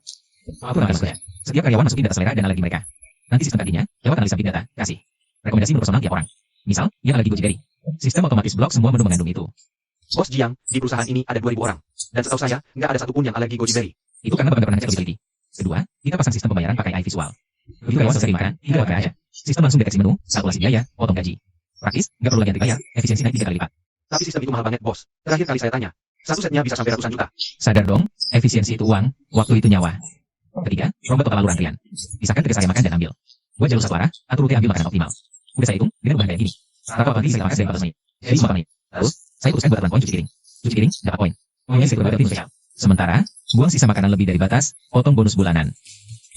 Speaker 2: Aku akan masuknya. Setiap karyawan masukin data selera dan alergi mereka. Nanti sistem kantinnya, lewat analisa big data, kasih rekomendasi menu personal tiap orang. Misal, yang alergi goji berry. Sistem otomatis blok semua menu mengandung itu.
Speaker 1: Bos Jiang, di perusahaan ini ada 2000 orang. Dan setahu saya, nggak ada satupun yang alergi goji berry.
Speaker 2: Itu karena Bapak nggak pernah ngecek lebih teliti. Kedua, kita pasang sistem pembayaran pakai iVisual. Begitu karyawan selesai makan, tinggal lewat aja. Sistem langsung deteksi menu, kalkulasi biaya, potong gaji. Praktis, nggak perlu lagi antri bayar, efisiensi naik 3 kali lipat.
Speaker 1: Tapi sistem itu mahal banget, bos. Terakhir kali saya tanya. Satu setnya bisa sampai ratusan juta.
Speaker 2: Sadar dong, efisiensi itu uang, waktu itu nyawa. Ketiga, rombak total alur antrian. Pisahkan tugas area makan dan ambil. Buat jalur satu arah, atur rute ambil makanan optimal. Udah saya hitung, dengan bahan kayak gini. Rata pagi saya makan dari 14 menit. Jadi 5 menit. Terus, saya putuskan buat aturan poin cuci piring. Cuci piring, dapat poin. Poinnya saya berbagai tim sosial. Sementara, Buang sisa makanan lebih dari batas, potong bonus bulanan.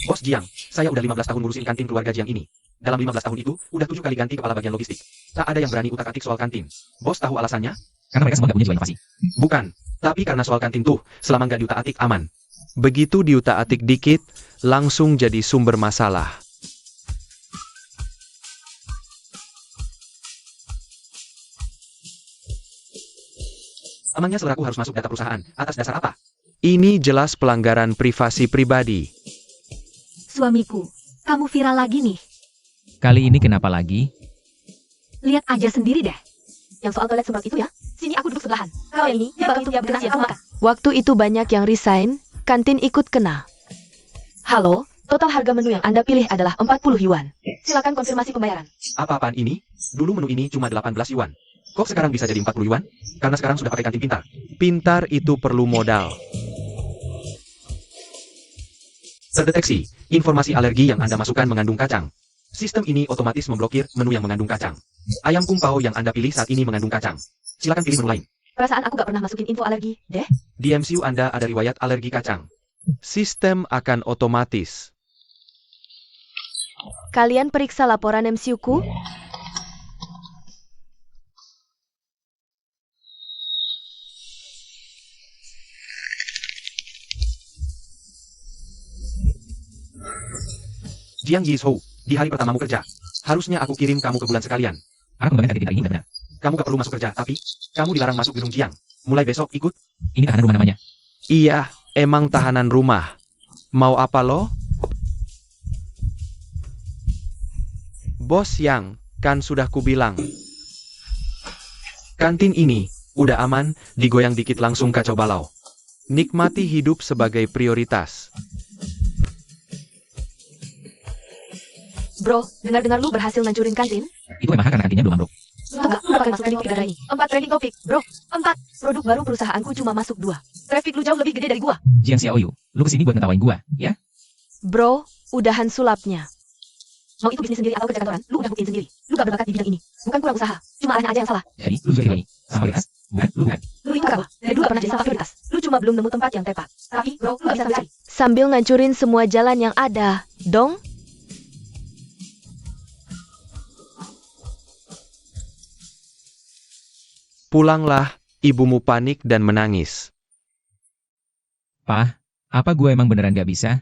Speaker 1: Bos Jiang, saya udah 15 tahun ngurusin kantin keluarga Jiang ini. Dalam 15 tahun itu, udah 7 kali ganti kepala bagian logistik. Tak ada yang berani utak-atik soal kantin. Bos tahu alasannya?
Speaker 2: Karena mereka semua gak punya jiwa inovasi.
Speaker 1: Bukan. Tapi karena soal kantin tuh, selama nggak diutak-atik aman.
Speaker 5: Begitu diutak-atik dikit, langsung jadi sumber masalah.
Speaker 1: Emangnya saudaraku harus masuk data perusahaan? Atas dasar apa?
Speaker 5: Ini jelas pelanggaran privasi pribadi.
Speaker 3: Suamiku, kamu viral lagi nih.
Speaker 2: Kali ini kenapa lagi?
Speaker 3: Lihat aja sendiri deh.
Speaker 4: Yang soal toilet semprot itu ya, sini aku duduk sebelahan. Kalau yang ini, dia bakal tiap nasi aku makan. Waktu itu banyak yang resign, kantin ikut kena. Halo, total harga menu yang Anda pilih adalah 40 yuan. Silakan konfirmasi pembayaran.
Speaker 1: Apa-apaan ini? Dulu menu ini cuma 18 yuan. Kok sekarang bisa jadi 40 yuan? Karena sekarang sudah pakai kantin pintar.
Speaker 5: Pintar itu perlu modal.
Speaker 1: Terdeteksi, informasi alergi yang Anda masukkan mengandung kacang. Sistem ini otomatis memblokir menu yang mengandung kacang. Ayam kung pao yang Anda pilih saat ini mengandung kacang. Silakan pilih menu lain.
Speaker 4: Perasaan aku gak pernah masukin info alergi, deh.
Speaker 1: Di MCU Anda ada riwayat alergi kacang.
Speaker 5: Sistem akan otomatis.
Speaker 4: Kalian periksa laporan MCU-ku?
Speaker 1: Jiang Yizhou, di hari pertamamu kerja. Harusnya aku kirim kamu ke bulan sekalian.
Speaker 2: Aku mengembangkan kantin pintar ini benar.
Speaker 1: Kamu gak perlu masuk kerja, tapi kamu dilarang masuk gedung Jiang. Mulai besok ikut.
Speaker 2: Ini tahanan rumah namanya.
Speaker 5: Iya, emang tahanan rumah. Mau apa lo? Bos Yang, kan sudah kubilang.
Speaker 1: Kantin ini udah aman, digoyang dikit langsung kacau balau.
Speaker 5: Nikmati hidup sebagai prioritas.
Speaker 4: Bro, dengar-dengar lu berhasil ngancurin kantin?
Speaker 2: Itu emang karena kantinnya belum ambruk.
Speaker 4: Enggak, lu pakai masuk trending topik hari ini. 4 trending topik, bro. 4. Produk baru perusahaanku cuma masuk 2. Traffic lu jauh lebih gede dari gua.
Speaker 2: Jiang Xiaoyu, lu kesini buat ngetawain gua, ya?
Speaker 4: Bro, udahan sulapnya. Mau itu bisnis sendiri atau kerja kantoran, lu udah buktiin sendiri. Lu gak berbakat di bidang ini. Bukan kurang usaha, cuma arahnya aja yang salah.
Speaker 2: Jadi, lu juga ini. Sama prioritas? Bukan, lu bukan.
Speaker 4: Lu itu gak, dari dulu gak pernah jadi sampah prioritas. Lu cuma belum nemu tempat yang tepat. Tapi, bro, lu gak bisa sambil cari. Sambil ngancurin semua jalan yang ada, dong?
Speaker 5: Pulanglah, ibumu panik dan menangis.
Speaker 2: Pah, apa gua emang beneran gak bisa?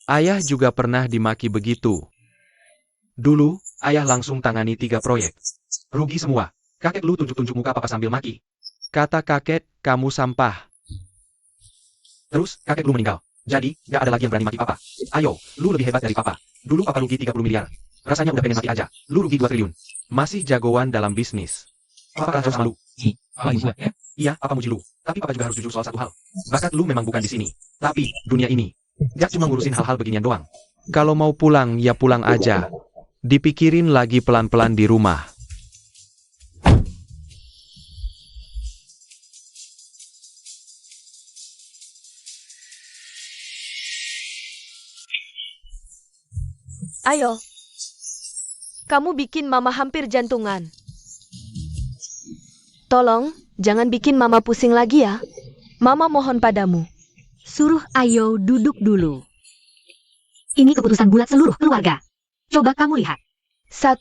Speaker 5: Ayah juga pernah dimaki begitu.
Speaker 1: Dulu, ayah langsung tangani 3 proyek. Rugi semua. Kakek lu tunjuk-tunjuk muka papa sambil maki.
Speaker 5: Kata kakek, kamu sampah.
Speaker 1: Terus, kakek lu meninggal. Jadi, gak ada lagi yang berani maki papa. Ayo, lu lebih hebat dari papa. Dulu papa rugi 30 miliar. Rasanya udah pengen mati aja. Lu rugi 2 triliun.
Speaker 5: Masih jagoan dalam bisnis.
Speaker 1: Papa kan harus malu.
Speaker 2: Apa ibu gua, ya?
Speaker 1: Iya, papa muji lu. Tapi papa juga harus jujur soal satu hal. Bakat lu memang bukan di sini. Tapi, dunia ini. Gak cuma ngurusin hal-hal beginian doang.
Speaker 5: Kalau mau pulang, ya pulang aja. Dipikirin lagi pelan-pelan di rumah.
Speaker 4: Ayo. Kamu bikin mama hampir jantungan. Tolong, jangan bikin mama pusing lagi ya. Mama mohon padamu.
Speaker 3: Suruh Ayo duduk dulu. Ini keputusan bulat seluruh keluarga. Coba kamu lihat.
Speaker 4: 1.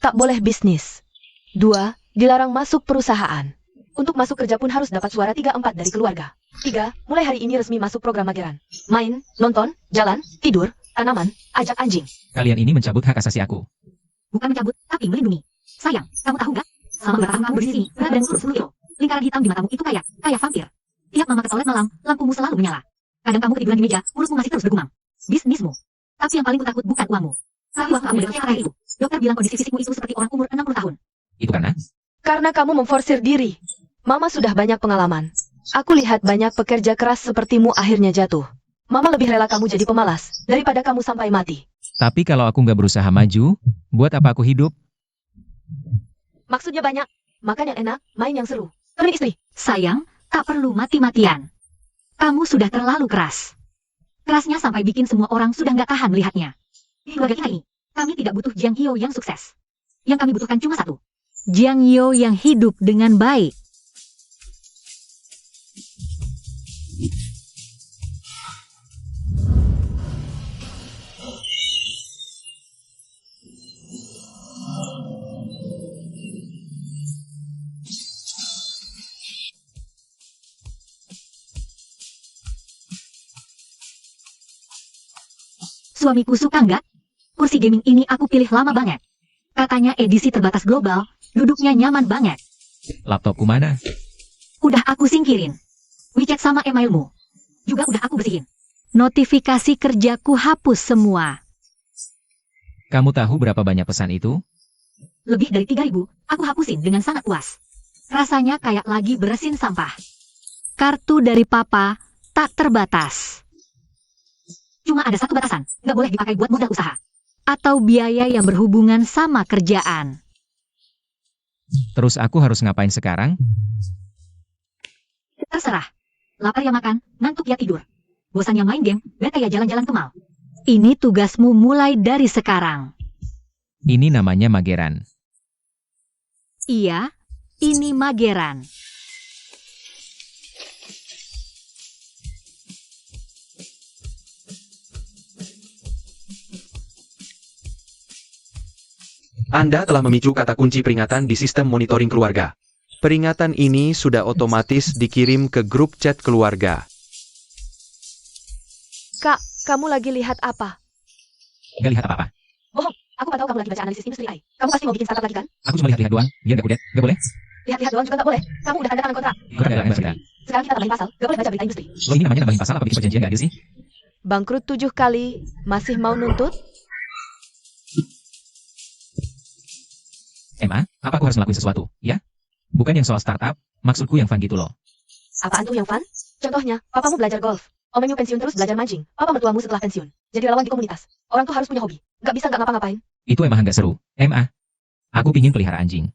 Speaker 4: Tak boleh bisnis. 2. Dilarang masuk perusahaan. Untuk masuk kerja pun harus dapat suara 3/4 dari keluarga. 3. Mulai hari ini resmi masuk program mageran. Main, nonton, jalan, tidur, tanaman, ajak anjing.
Speaker 2: Kalian ini mencabut hak asasi aku.
Speaker 3: Bukan mencabut, tapi melindungi. Sayang, kamu tahu nggak? Selama beberapa tahun kamu di sini, berat badan kurus 10 kilo. Lingkaran hitam di matamu itu kayak vampir. Tiap mama ke toilet malam, lampumu selalu menyala. Kadang kamu ketiduran di meja, mulutmu masih terus bergumam. Bisnismu. Tapi yang paling kutakut bukan uangmu. Tapi waktu kamu dekatnya terakhir itu, dokter bilang kondisi fisikmu itu seperti orang umur 60 tahun.
Speaker 2: Itu karena?
Speaker 4: Karena kamu memforsir diri. Mama sudah banyak pengalaman. Aku lihat banyak pekerja keras sepertimu akhirnya jatuh. Mama lebih rela kamu jadi pemalas, daripada kamu sampai mati.
Speaker 2: Tapi kalau aku nggak berusaha maju, buat apa aku hidup?
Speaker 4: Maksudnya banyak. Makan yang enak, main yang seru. Temenin istri.
Speaker 3: Sayang, tak perlu mati-matian. Kamu sudah terlalu keras. Kerasnya sampai bikin semua orang sudah nggak tahan melihatnya. Di keluarga kita ini, kami tidak butuh Jiang Hyo yang sukses. Yang kami butuhkan cuma satu. Jiang Hyo yang hidup dengan baik. Suamiku suka nggak? Kursi gaming ini aku pilih lama banget. Katanya edisi terbatas global, duduknya nyaman banget.
Speaker 2: Laptopku mana?
Speaker 3: Udah aku singkirin. WeChat sama emailmu juga udah aku bersihin. Notifikasi kerjaku hapus semua.
Speaker 2: Kamu tahu berapa banyak pesan itu?
Speaker 3: Lebih dari 3.000, aku hapusin dengan sangat puas. Rasanya kayak lagi beresin sampah. Kartu dari papa tak terbatas. Cuma ada satu batasan, nggak boleh dipakai buat modal usaha. Atau biaya yang berhubungan sama kerjaan.
Speaker 2: Terus aku harus ngapain sekarang?
Speaker 3: Terserah. Lapar ya makan, ngantuk ya tidur. Bosan ya main game, bete ya jalan-jalan ke mall. Ini tugasmu mulai dari sekarang.
Speaker 2: Ini namanya mageran.
Speaker 3: Iya, ini mageran.
Speaker 5: Anda telah memicu kata kunci peringatan di sistem monitoring keluarga. Peringatan ini sudah otomatis dikirim ke grup chat keluarga.
Speaker 4: Kak, kamu lagi lihat apa?
Speaker 2: Gak lihat apa-apa.
Speaker 4: Aku nggak tahu kamu lagi baca analisis industri AI. Kamu pasti mau bikin startup lagi kan?
Speaker 2: Aku cuma lihat-lihat doang. Biar gak kudet. Gak boleh?
Speaker 4: Lihat-lihat doang juga nggak boleh. Kamu udah tanda tangan kontrak.
Speaker 2: Kontrak gak ada.
Speaker 4: Sekarang kita tambahin pasal, nggak boleh baca berita industri.
Speaker 2: Lo ini namanya nambahin pasal apa bikin perjanjian gak adil sih?
Speaker 4: Bangkrut 7 kali, masih mau nuntut?
Speaker 2: Emma, apa aku harus ngelakuin sesuatu, ya? Bukan yang soal startup, maksudku yang fun gitu loh.
Speaker 4: Apaan tuh yang fun? Contohnya, papamu belajar golf. Omemu pensiun terus belajar mancing. Papa mertuamu setelah pensiun jadi relawan di komunitas. Orang tuh harus punya hobi. Nggak bisa nggak ngapa-ngapain.
Speaker 2: Itu emang gak seru. Emma, aku pingin pelihara anjing.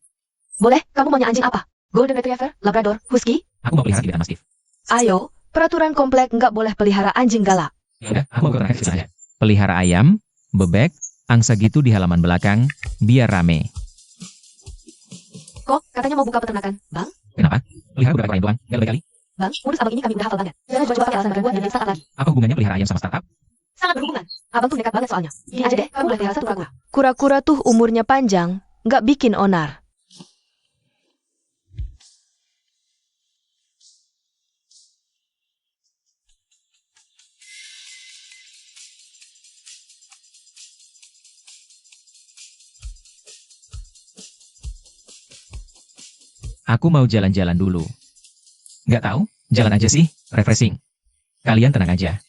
Speaker 4: Boleh, kamu maunya anjing apa? Golden Retriever, Labrador, Husky?
Speaker 2: Aku mau pelihara Tibetan Mastiff.
Speaker 4: Ayo, peraturan komplek nggak boleh pelihara anjing galak.
Speaker 2: Ya udah, aku mau ke ternak kecil aja. Pelihara ayam, bebek, angsa gitu di halaman belakang, biar rame.
Speaker 4: Kok, katanya mau buka peternakan. Bang?
Speaker 2: Kenapa? Pelihara beberapa ayam doang, gak lebih kali.
Speaker 4: Bang, urus abang ini kami udah hafal banget. Jangan coba-coba pakai alasan berbuat dan startup lagi.
Speaker 2: Apa hubungannya pelihara ayam sama startup?
Speaker 4: Sangat berhubungan. Abang tuh nekat banget soalnya. Gini aja deh, kamu boleh pelihara satu kura-kura. Kura-kura tuh umurnya panjang, nggak bikin onar.
Speaker 2: Aku mau jalan-jalan dulu. Nggak tahu, jalan aja sih, refreshing. Kalian tenang aja.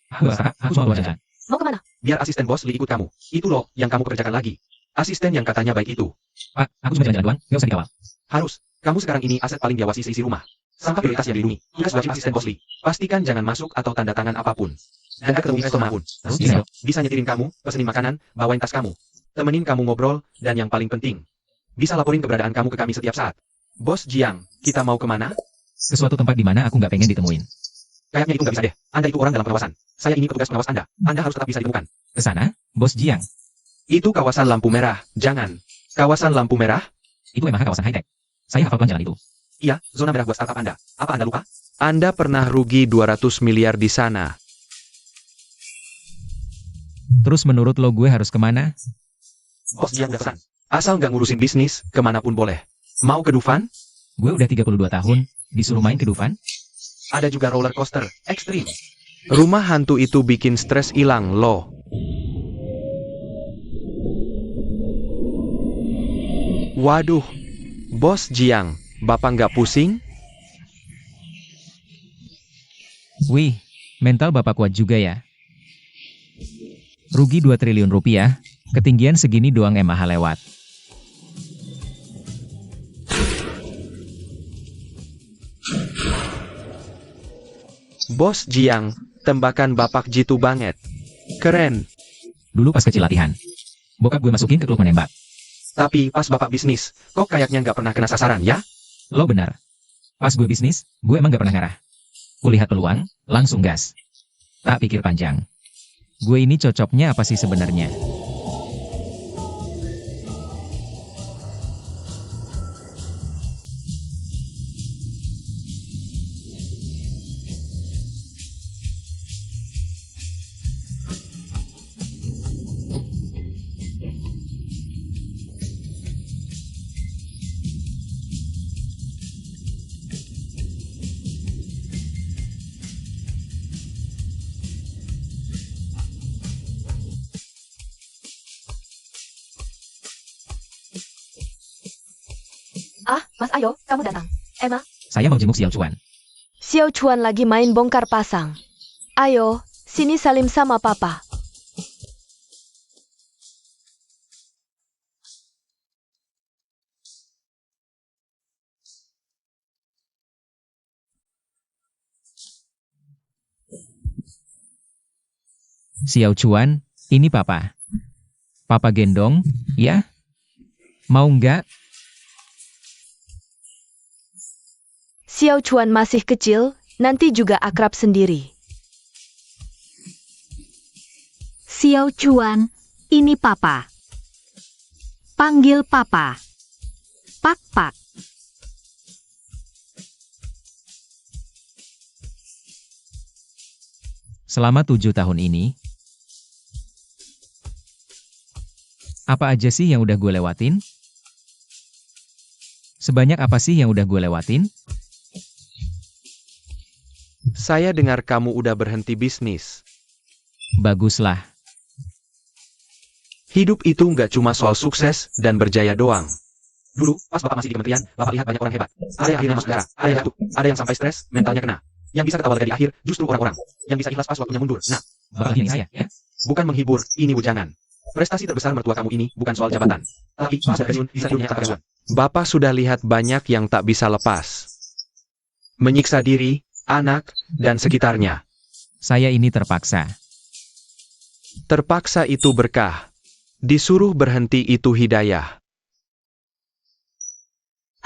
Speaker 2: Aku cuma mau jalan.
Speaker 4: Mau kemana?
Speaker 1: Biar asisten bos Lee ikut kamu. Itu loh yang kamu kerjakan lagi. Asisten yang katanya baik itu.
Speaker 2: Pak, aku cuma jalan-jalan doang, nggak usah dikawal.
Speaker 1: Harus. Kamu sekarang ini aset paling diawasi seisi rumah. Sampah prioritas yang dilindungi. Tugas wajib asisten bos Lee. Pastikan jangan masuk atau tanda tangan apapun. Dan ketemu investor manapun.
Speaker 2: Terus gimana?
Speaker 1: Bisa nyetirin kamu, pesenin makanan, bawain tas kamu. Temenin kamu ngobrol, dan yang paling penting. Bisa laporin keberadaan kamu ke kami setiap saat. Bos Jiang, kita mau kemana?
Speaker 2: Ke suatu tempat di mana aku nggak pengen ditemuin.
Speaker 1: Kayaknya itu nggak bisa deh. Anda itu orang dalam pengawasan. Saya ini petugas pengawas Anda. Anda harus tetap bisa ditemukan.
Speaker 2: Ke sana, Bos Jiang.
Speaker 1: Itu kawasan lampu merah. Jangan. Kawasan lampu merah?
Speaker 2: Itu emang kawasan high-tech. Saya hafal plan jalan itu.
Speaker 1: Iya, zona merah buat startup Anda. Apa Anda lupa?
Speaker 5: Anda pernah rugi 200 miliar di sana.
Speaker 2: Terus menurut lo gue harus kemana?
Speaker 1: Bos Jiang udah pesan. Asal nggak ngurusin bisnis, kemanapun boleh. Mau ke Dufan?
Speaker 2: Gue udah 32 tahun, disuruh main ke Dufan?
Speaker 1: Ada juga roller coaster, ekstrim.
Speaker 5: Rumah hantu itu bikin stres hilang loh. Waduh, Bos Jiang, Bapak nggak pusing?
Speaker 2: Wih, mental bapak kuat juga ya. Rugi 2 triliun rupiah, ketinggian segini doang emah lewat.
Speaker 5: Bos Jiang, tembakan Bapak jitu banget. Keren.
Speaker 2: Dulu pas kecil latihan. Bokap gue masukin ke klub menembak.
Speaker 1: Tapi pas Bapak bisnis, kok kayaknya nggak pernah kena sasaran ya?
Speaker 2: Lo benar. Pas gue bisnis, gue emang gak pernah ngarah. Kulihat peluang, langsung gas. Tak pikir panjang. Gue ini cocoknya apa sih sebenarnya?
Speaker 4: Ah, Mas Ayo, kamu datang. Emma,
Speaker 2: Saya mau jenguk Xiao Chuan.
Speaker 4: Xiao Chuan lagi main bongkar pasang. Ayo, sini salim sama papa.
Speaker 2: Xiao Chuan, ini papa. Papa gendong, ya? Mau nggak?
Speaker 4: Xiao Chuan masih kecil, nanti juga akrab sendiri.
Speaker 3: Xiao Chuan, ini papa. Panggil papa. Pak pak.
Speaker 2: Selama 7 tahun ini, apa aja sih yang udah gue lewatin? Sebanyak apa sih yang udah gue lewatin?
Speaker 5: Saya dengar kamu udah berhenti bisnis.
Speaker 2: Baguslah.
Speaker 5: Hidup itu nggak cuma soal sukses dan berjaya doang.
Speaker 1: Dulu, pas Bapak masih di kementerian, Bapak lihat banyak orang hebat. Ada yang akhirnya masuk darah, ada yang jatuh, ada yang sampai stres, mentalnya kena. Yang bisa ketawa lega di akhir, justru orang-orang. Yang bisa ikhlas pas waktunya mundur. Nah,
Speaker 2: Bapak ini saya, ya?
Speaker 1: bukan menghibur, ini bujangan. Prestasi terbesar mertua kamu ini bukan soal jabatan. Tapi, pas pensiun, bisa hidupnya tanpa gangguan.
Speaker 5: Bapak sudah lihat banyak yang tak bisa lepas. Menyiksa diri, anak, dan sekitarnya.
Speaker 2: Saya ini terpaksa.
Speaker 5: Terpaksa itu berkah. Disuruh berhenti itu hidayah.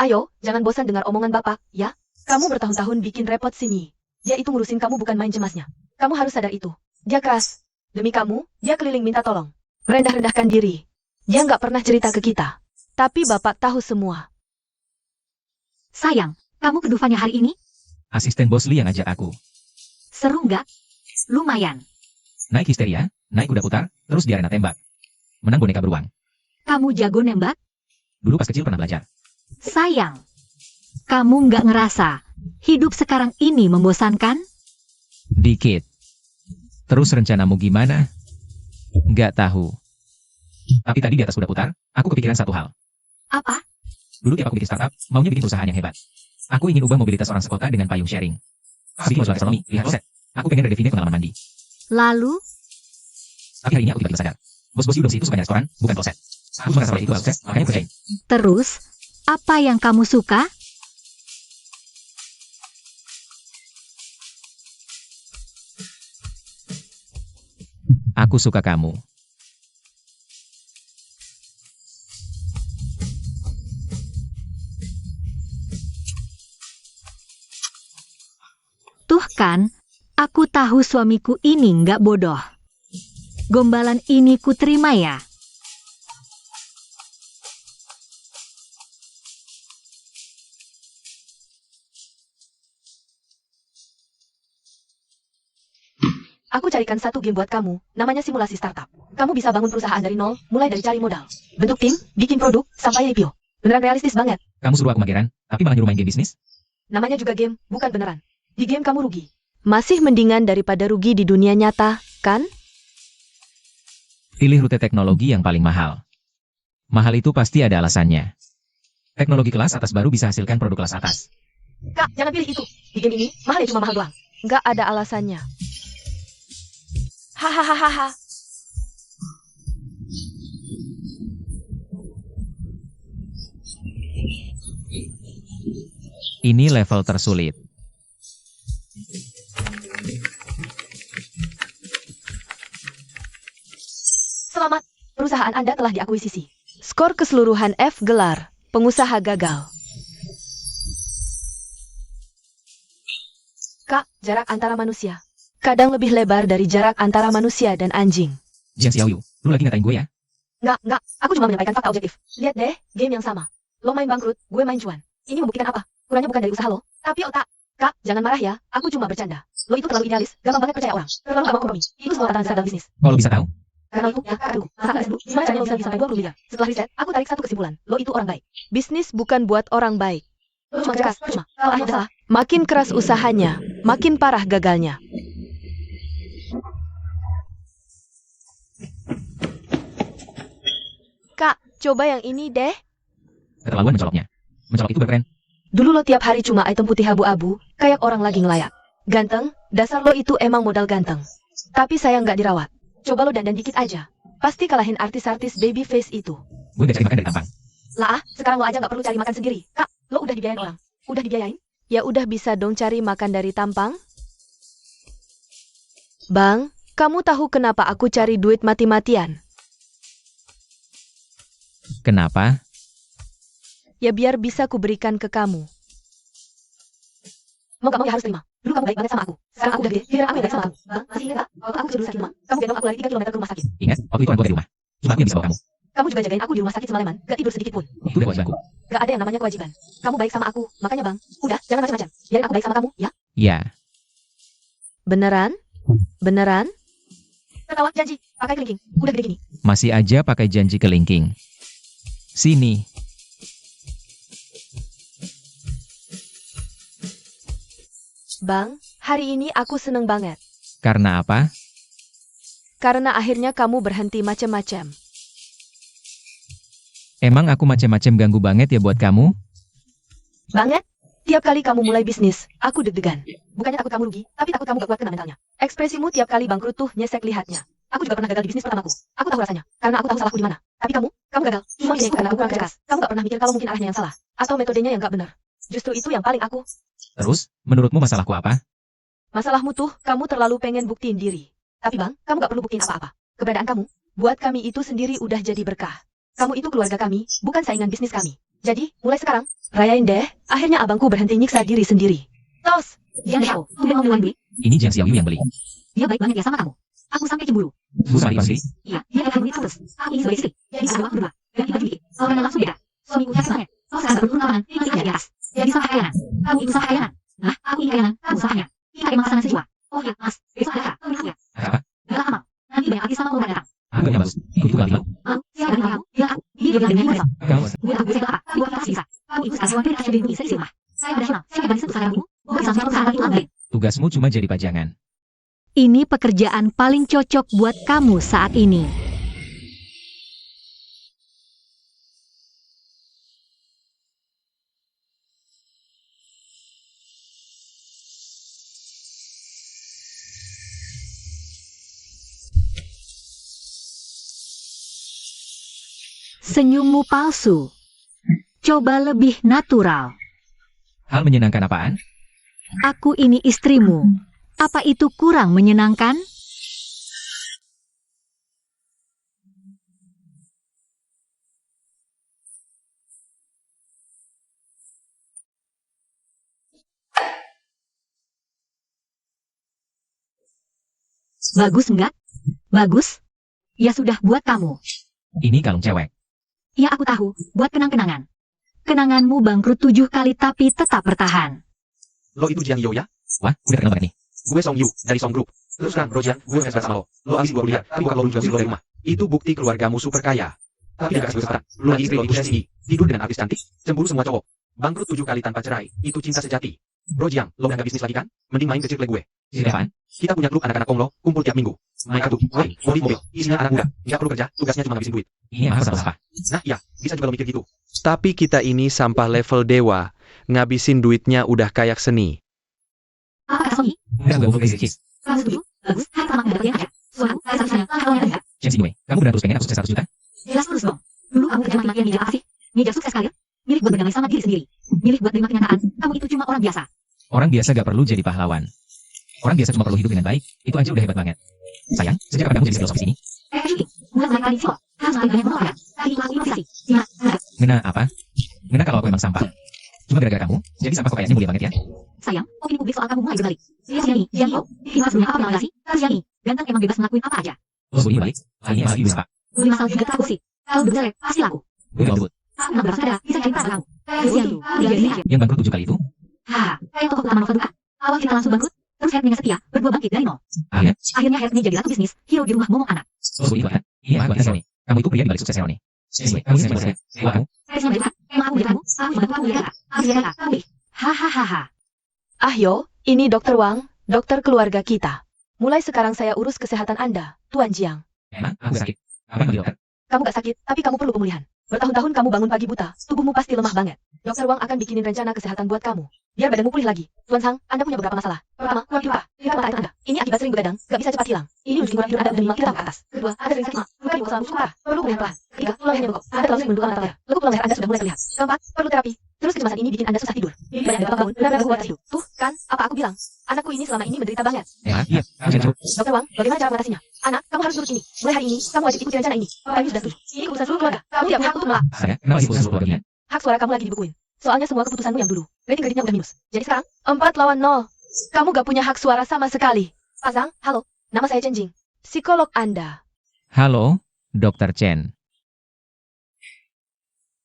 Speaker 4: Ayo, jangan bosan dengar omongan bapak, ya? Kamu bertahun-tahun bikin repot sini. Dia itu ngurusin kamu bukan main cemasnya. Kamu harus sadar itu. Dia keras. Demi kamu, dia keliling minta tolong. Merendah-rendahkan diri. Dia nggak pernah cerita ke kita. Tapi bapak tahu semua.
Speaker 3: Sayang, kamu ke Dufanya hari ini?
Speaker 2: Asisten bos Li yang ajak aku.
Speaker 3: Seru nggak? Lumayan.
Speaker 2: Naik histeria, naik kuda putar, terus di arena tembak. Menang boneka beruang.
Speaker 3: Kamu jago nembak?
Speaker 2: Dulu pas kecil pernah belajar.
Speaker 3: Sayang, kamu nggak ngerasa hidup sekarang ini membosankan?
Speaker 2: Dikit. Terus rencanamu gimana? Nggak tahu. Tapi tadi di atas kuda putar, aku kepikiran satu hal.
Speaker 3: Apa?
Speaker 2: Dulu tiap aku bikin startup, maunya bikin perusahaan yang hebat. Aku ingin ubah mobilitas orang sekota dengan payung sharing. Bikin modal ekonomi, lihat Roset. Aku pengen redefinite pengalaman mandi.
Speaker 3: Lalu,
Speaker 2: Tapi hari ini aku tiba-tiba sadar. Bos-bos Udong itu sukanya restoran, bukan kloset. Aku cuma sampai itu sukses, makanya kerjain.
Speaker 3: terus, apa yang kamu suka?
Speaker 2: Aku suka kamu.
Speaker 3: Tuh kan, aku tahu suamiku ini nggak bodoh. Gombalan ini ku terima ya.
Speaker 4: Aku carikan satu game buat kamu, namanya simulasi startup. Kamu bisa bangun perusahaan dari nol, mulai dari cari modal. Bentuk tim, bikin produk, sampai IPO. Beneran realistis banget.
Speaker 2: Kamu suruh aku mageran, tapi malah nyuruh main game bisnis?
Speaker 4: Namanya juga game, bukan beneran. Di game kamu rugi. Masih mendingan daripada rugi di dunia nyata, kan?
Speaker 2: Pilih rute teknologi yang paling mahal. Mahal itu pasti ada alasannya. Teknologi kelas atas baru bisa hasilkan produk kelas atas.
Speaker 4: Kak, jangan pilih itu. Di game ini, mahal ya cuma mahal doang. Nggak ada alasannya. Hahaha.
Speaker 2: Ini level tersulit.
Speaker 4: Selamat, perusahaan Anda telah diakuisisi. Skor keseluruhan F gelar, pengusaha gagal. Kak, jarak antara manusia. Kadang lebih lebar dari jarak antara manusia dan anjing.
Speaker 2: Jian Xiaoyu, lu lagi ngatain gue ya?
Speaker 4: Nggak. Aku cuma menyampaikan fakta objektif. Lihat deh, game yang sama. Lo main bangkrut, gue main cuan. Ini membuktikan apa? Kurangnya bukan dari usaha lo, tapi otak. Kak, jangan marah ya. Aku cuma bercanda. Lo itu terlalu idealis, gampang banget percaya orang. Terlalu gak mau kompromi. Itu semua tantangan besar dalam bisnis.
Speaker 2: Kalau bisa tahu.
Speaker 4: Karena itu, ya, kak, masa nggak dulu. Gimana caranya lo bisa sampai 20 miliar? Setelah riset, aku tarik satu kesimpulan. Lo itu orang baik. Bisnis bukan buat orang baik. Lo cuma keras, cuma. Kalau akhirnya salah. Makin keras usahanya, makin parah gagalnya. Kak, coba yang ini deh.
Speaker 2: Keterlaluan mencoloknya. Mencolok itu berkeren.
Speaker 4: Dulu lo tiap hari cuma item putih abu-abu, kayak orang lagi ngelayak. Ganteng, dasar lo itu emang modal ganteng. Tapi sayang nggak dirawat. Coba lo dandan dikit aja. Pasti kalahin artis-artis baby face itu.
Speaker 2: Gue gak cari makan dari tampang.
Speaker 4: Lah, sekarang lo aja nggak perlu cari makan sendiri. Kak, lo udah dibiayain orang. Udah dibiayain? Ya udah bisa dong cari makan dari tampang. Bang, kamu tahu kenapa aku cari duit mati-matian?
Speaker 2: Kenapa?
Speaker 4: Ya biar bisa kuberikan ke kamu. Mau gak mau ya harus terima. Dulu kamu baik banget sama aku. Sekarang aku udah gede, giliran aku yang baik sama kamu. Bang, masih ingat gak? Waktu aku cedul sakit mah, kamu gendong aku lari 3 km ke rumah sakit.
Speaker 2: Ingat, waktu itu orang tua dari rumah. Cuma aku yang bisa bawa kamu.
Speaker 4: Kamu juga jagain aku di rumah sakit semalaman, gak tidur sedikit pun.
Speaker 2: Itu udah kewajibanku.
Speaker 4: Gak ada yang namanya kewajiban. Kamu baik sama aku, makanya bang, udah, jangan macam-macam. Biarin aku baik sama kamu, ya?
Speaker 2: Ya,
Speaker 4: Beneran? Beneran? Ketawa, janji, pakai kelingking. Udah gede gini.
Speaker 2: masih aja pakai janji kelingking. Sini.
Speaker 4: Bang, hari ini aku seneng banget.
Speaker 2: Karena apa?
Speaker 4: Karena akhirnya kamu berhenti macem-macem.
Speaker 2: Emang aku macem-macem ganggu banget ya buat kamu?
Speaker 4: Banget? Tiap kali kamu mulai bisnis, aku deg-degan. Bukannya takut kamu rugi, tapi takut kamu gak kuat kena mentalnya. Ekspresimu tiap kali bangkrut tuh nyesek lihatnya. Aku juga pernah gagal di bisnis pertamaku. Aku tahu rasanya, karena aku tahu salahku di mana. Tapi kamu gagal. Cuma ini karena aku kurang cerdas. Kamu gak pernah mikir kalau mungkin arahnya yang salah. Atau metodenya yang gak benar. Justru itu yang paling aku.
Speaker 2: Terus, menurutmu masalahku apa?
Speaker 4: Masalahmu tuh, kamu terlalu pengen buktiin diri. Tapi bang, kamu gak perlu buktiin apa-apa. Keberadaan kamu, buat kami itu sendiri udah jadi berkah. Kamu itu keluarga kami, bukan saingan bisnis kami. Jadi, mulai sekarang, rayain deh, akhirnya abangku berhenti nyiksa diri sendiri. Tos!
Speaker 3: Jiang Xiao, tumben mau duluan beli.
Speaker 2: Ini Jiang Xiaoyu yang beli.
Speaker 3: Dia baik banget ya sama kamu. Aku sampai cemburu.
Speaker 2: Bu sama adik sendiri.
Speaker 3: Iya, dia kayak duit terus. Aku ini sebagai istri. Jadi ada waktu berdua. Ganti baju dikit. Orangnya langsung beda. Suamiku hebat banget. Oh sekarang gak perlu lawanan, tinggal di atas. Jadi sama kayanan. Kamu itu sama kayanan. Nah, aku ini kayanan, kamu samanya. Kita emang pasangan sejiwa. Oh iya, mas. Besok ada kamu ya.
Speaker 2: Apa?
Speaker 3: Gak lama. Nanti banyak artis sama lomba datang.
Speaker 2: Aku yang bagus. Ikut itu kali mau.
Speaker 3: Mau? Siapa yang kamu? Bilang aku. Dia bilang dengan besok.
Speaker 2: Kamu.
Speaker 3: Gue tahu gue saya apa. Tapi gue pasti bisa. Kamu itu sekarang suami kasih diri istri rumah. Saya udah hilang. Saya banyak sentuh saya kamu. Gue bisa langsung perusahaan itu ambil.
Speaker 2: Tugasmu cuma jadi pajangan.
Speaker 3: Ini pekerjaan paling cocok buat kamu saat ini. Senyummu palsu. Coba lebih natural.
Speaker 2: Hal menyenangkan apaan?
Speaker 3: Aku ini istrimu. Apa itu kurang menyenangkan? Bagus enggak? Bagus? Ya sudah buat kamu.
Speaker 2: Ini kalung cewek.
Speaker 3: Ya aku tahu, buat kenang-kenangan. Kenanganmu bangkrut 7 kali tapi tetap bertahan.
Speaker 5: Lo itu Jiang Yo ya?
Speaker 2: Wah, udah kenal banget nih.
Speaker 5: Gue Song Yu, dari Song Group. Terus sekarang, Bro Jiang, gue ngefans sama lo. Lo abis 2 kuliah, tapi bokap lo juga lo dari rumah. Itu bukti keluargamu super kaya. Tapi tidak kasih kesempatan. Lo lagi istri lo ibu tinggi, tidur dengan artis cantik, cemburu semua cowok. Bangkrut 7 kali tanpa cerai, itu cinta sejati. Bro Jiang, lo udah gak bisnis lagi kan? Mending main ke circle gue.
Speaker 2: Ini apaan?
Speaker 5: Kita punya klub anak-anak Konglo, kumpul tiap minggu. Main kartu, woi, mobil, isinya anak muda. Nggak perlu kerja, tugasnya cuma ngabisin duit.
Speaker 2: Ini apa sama apa?
Speaker 5: Nah iya, bisa juga lo mikir gitu. Tapi kita ini sampah level dewa. Ngabisin duitnya udah kayak seni.
Speaker 3: Apa kata Sogi?
Speaker 2: Enggak, gue mau cheese.
Speaker 3: Kamu setuju? Bagus, hari pertama dapat yang aja. Suaraku, hari seharusnya, kalau yang enggak.
Speaker 2: Chance gue. Kamu benar terus pengen aku sukses 100 juta?
Speaker 3: Jelas terus dong. Dulu kamu kerja mati-matian ngejar apa sih? Ngejar sukses kalian? Milih buat berdamai sama diri sendiri. Milih buat terima kenyataan. Kamu itu cuma orang biasa.
Speaker 2: Orang biasa gak perlu jadi pahlawan. Orang biasa cuma perlu hidup dengan baik. Itu aja udah hebat banget. Sayang, sejak kapan kamu jadi filosofis ini?
Speaker 3: Shooting. Mulai dari tadi sih. Harus paling banyak menolak ya. Tadi itu aku improvisasi. Gimana?
Speaker 2: Ngena apa? Ngena kalau aku emang sampah. Cuma gara-gara kamu, jadi sampah kok kayaknya mulia banget ya.
Speaker 3: Sayang, opini publik soal kamu mulai berbalik. Lihat yang ini, Jiang Yo. Film sebelumnya apa penalasi? Harus yang ini. Ganteng emang bebas ngelakuin apa aja.
Speaker 2: Oh, gue ini balik. Hal ini apalagi gue sampah.
Speaker 3: Beli masal juga terlalu sih. Kalau udah jelek, pasti laku.
Speaker 2: Gue gak lembut.
Speaker 3: Aku nggak berasa ada, bisa jadi pasar kamu. Terus yang itu, udah jadi aja.
Speaker 2: Yang bangkrut 7 kali itu?
Speaker 3: Haha, kayak toko utama novel bukan. Awal kita langsung bangkrut, terus Hertnya setia, berdua bangkit dari nol.
Speaker 2: Akhirnya?
Speaker 3: Akhirnya Hertnya jadi ratu bisnis, hero di rumah momong anak.
Speaker 2: Oh, gue ini banget. Ini apa buat nih? Kamu itu pria di balik suksesnya nih. Anyway, kamu ini siapa saya? Kamu?
Speaker 3: Saya sih bukan, emang aku menjadi kamu, aku membantu kamu menjadi kakak. Aku jadi kakak, kamu nih.
Speaker 4: Hahaha. Ah yo, ini Dokter Wang, dokter keluarga kita. Mulai sekarang saya urus kesehatan Anda, Tuan Jiang.
Speaker 2: Emang? Aku sakit. Apa yang mau dokter?
Speaker 4: Kamu gak sakit, tapi kamu perlu pemulihan. Bertahun-tahun kamu bangun pagi buta, tubuhmu pasti lemah banget. Dokter Wang akan bikinin rencana kesehatan buat kamu. Biar badanmu pulih lagi. Tuan Sang, Anda punya beberapa masalah. Pertama, kurang tidur. Lihat mata air Anda. Ini akibat sering begadang, gak bisa cepat hilang. Ini mungkin kurang tidur Anda udah 5 kilo ke atas. Kedua, Anda sering sakit ma. Luka di bosan busuk parah. Perlu pemulihan pelan. Ketiga, tulang lehernya bengkok. Anda terlalu sering menundukkan mata leher. Lekuk tulang leher Anda sudah mulai terlihat. Keempat, perlu terapi. Terus kecemasan ini bikin Anda susah tidur. Mimpi banyak dan bangun, benar-benar kuat hidup. Tuh, kan, apa aku bilang? Anakku ini selama ini menderita banget.
Speaker 2: Iya, aku
Speaker 4: Dokter Wang, bagaimana cara mengatasinya? Anak, kamu harus nurut ini. Mulai hari ini, kamu wajib ikuti rencana ini. Bapak Ibu sudah setuju. Ini keputusan seluruh keluarga. Kamu tidak punya hak untuk menolak.
Speaker 2: Saya, kenapa lagi posisi keluarganya?
Speaker 4: Hak suara kamu lagi dibukuin. Soalnya semua keputusanmu yang dulu. Rating kreditnya udah minus. Jadi sekarang, 4-0. Kamu gak punya hak suara sama sekali. Pak Zhang, halo. Nama saya Chen Jing. Psikolog Anda.
Speaker 2: Halo, Dr. Chen.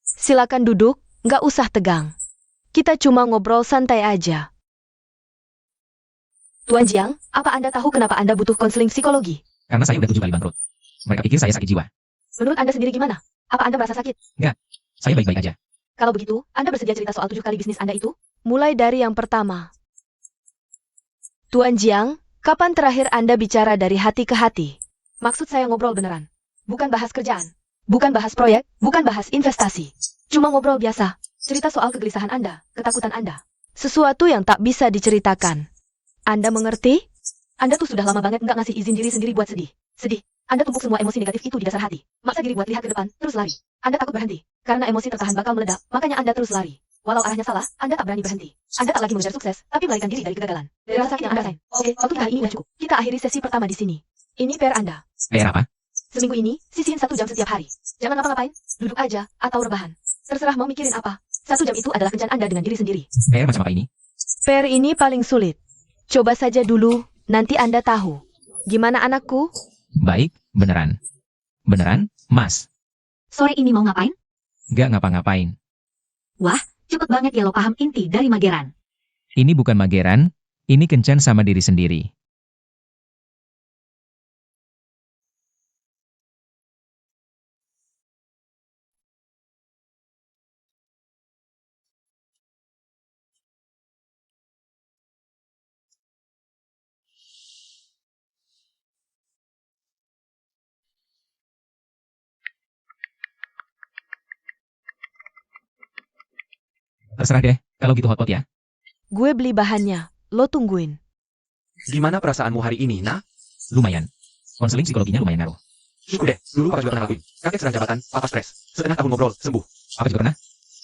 Speaker 4: Silakan duduk, gak usah tegang. Kita cuma ngobrol santai aja. Tuan Jiang, apa Anda tahu kenapa Anda butuh konseling psikologi?
Speaker 2: Karena saya udah 7 kali bangkrut. Mereka pikir saya sakit jiwa.
Speaker 4: Menurut Anda sendiri gimana? Apa Anda merasa sakit?
Speaker 2: Saya baik-baik aja.
Speaker 4: Kalau begitu, Anda bersedia cerita soal 7 kali bisnis Anda itu? Mulai dari yang pertama. Tuan Jiang, kapan terakhir Anda bicara dari hati ke hati? Maksud saya ngobrol beneran. Bukan bahas kerjaan. Bukan bahas proyek, bukan bahas investasi. Cuma ngobrol biasa. Cerita soal kegelisahan Anda, ketakutan Anda. Sesuatu yang tak bisa diceritakan. Anda mengerti? Anda tuh sudah lama banget nggak ngasih izin diri sendiri buat sedih. Sedih. Anda tumpuk semua emosi negatif itu di dasar hati. Maksa diri buat lihat ke depan, terus lari. Anda takut berhenti. Karena emosi tertahan bakal meledak, makanya Anda terus lari. Walau arahnya salah, Anda tak berani berhenti. Anda tak lagi mengejar sukses, tapi melarikan diri dari kegagalan. Dari rasa sakit yang Anda rasain. Oke, waktu kita hari ini udah cukup. Kita akhiri sesi pertama di sini. Ini PR Anda.
Speaker 2: PR apa?
Speaker 4: Seminggu ini, sisihin 1 jam setiap hari. Jangan ngapa-ngapain, duduk aja, atau rebahan. Terserah mau mikirin apa. 1 jam itu adalah kencan Anda dengan diri sendiri.
Speaker 2: PR macam apa ini?
Speaker 4: PR ini paling sulit. Coba saja dulu, nanti Anda tahu. Gimana anakku?
Speaker 2: Baik, beneran. Beneran, Mas?
Speaker 3: Sore ini mau ngapain?
Speaker 2: Gak ngapa-ngapain.
Speaker 3: Cepet banget ya lo paham inti dari mageran.
Speaker 2: Ini bukan mageran, ini kencan sama diri sendiri. Terserah deh, kalau gitu hotpot ya.
Speaker 4: Gue beli bahannya, lo tungguin.
Speaker 5: Gimana perasaanmu hari ini, nak?
Speaker 2: Lumayan. Konseling psikologinya lumayan ngaruh.
Speaker 5: Syukur deh, dulu papa juga pernah lakuin. Kakek sedang jabatan, papa stres. Setengah tahun ngobrol, sembuh.
Speaker 2: Apa juga pernah?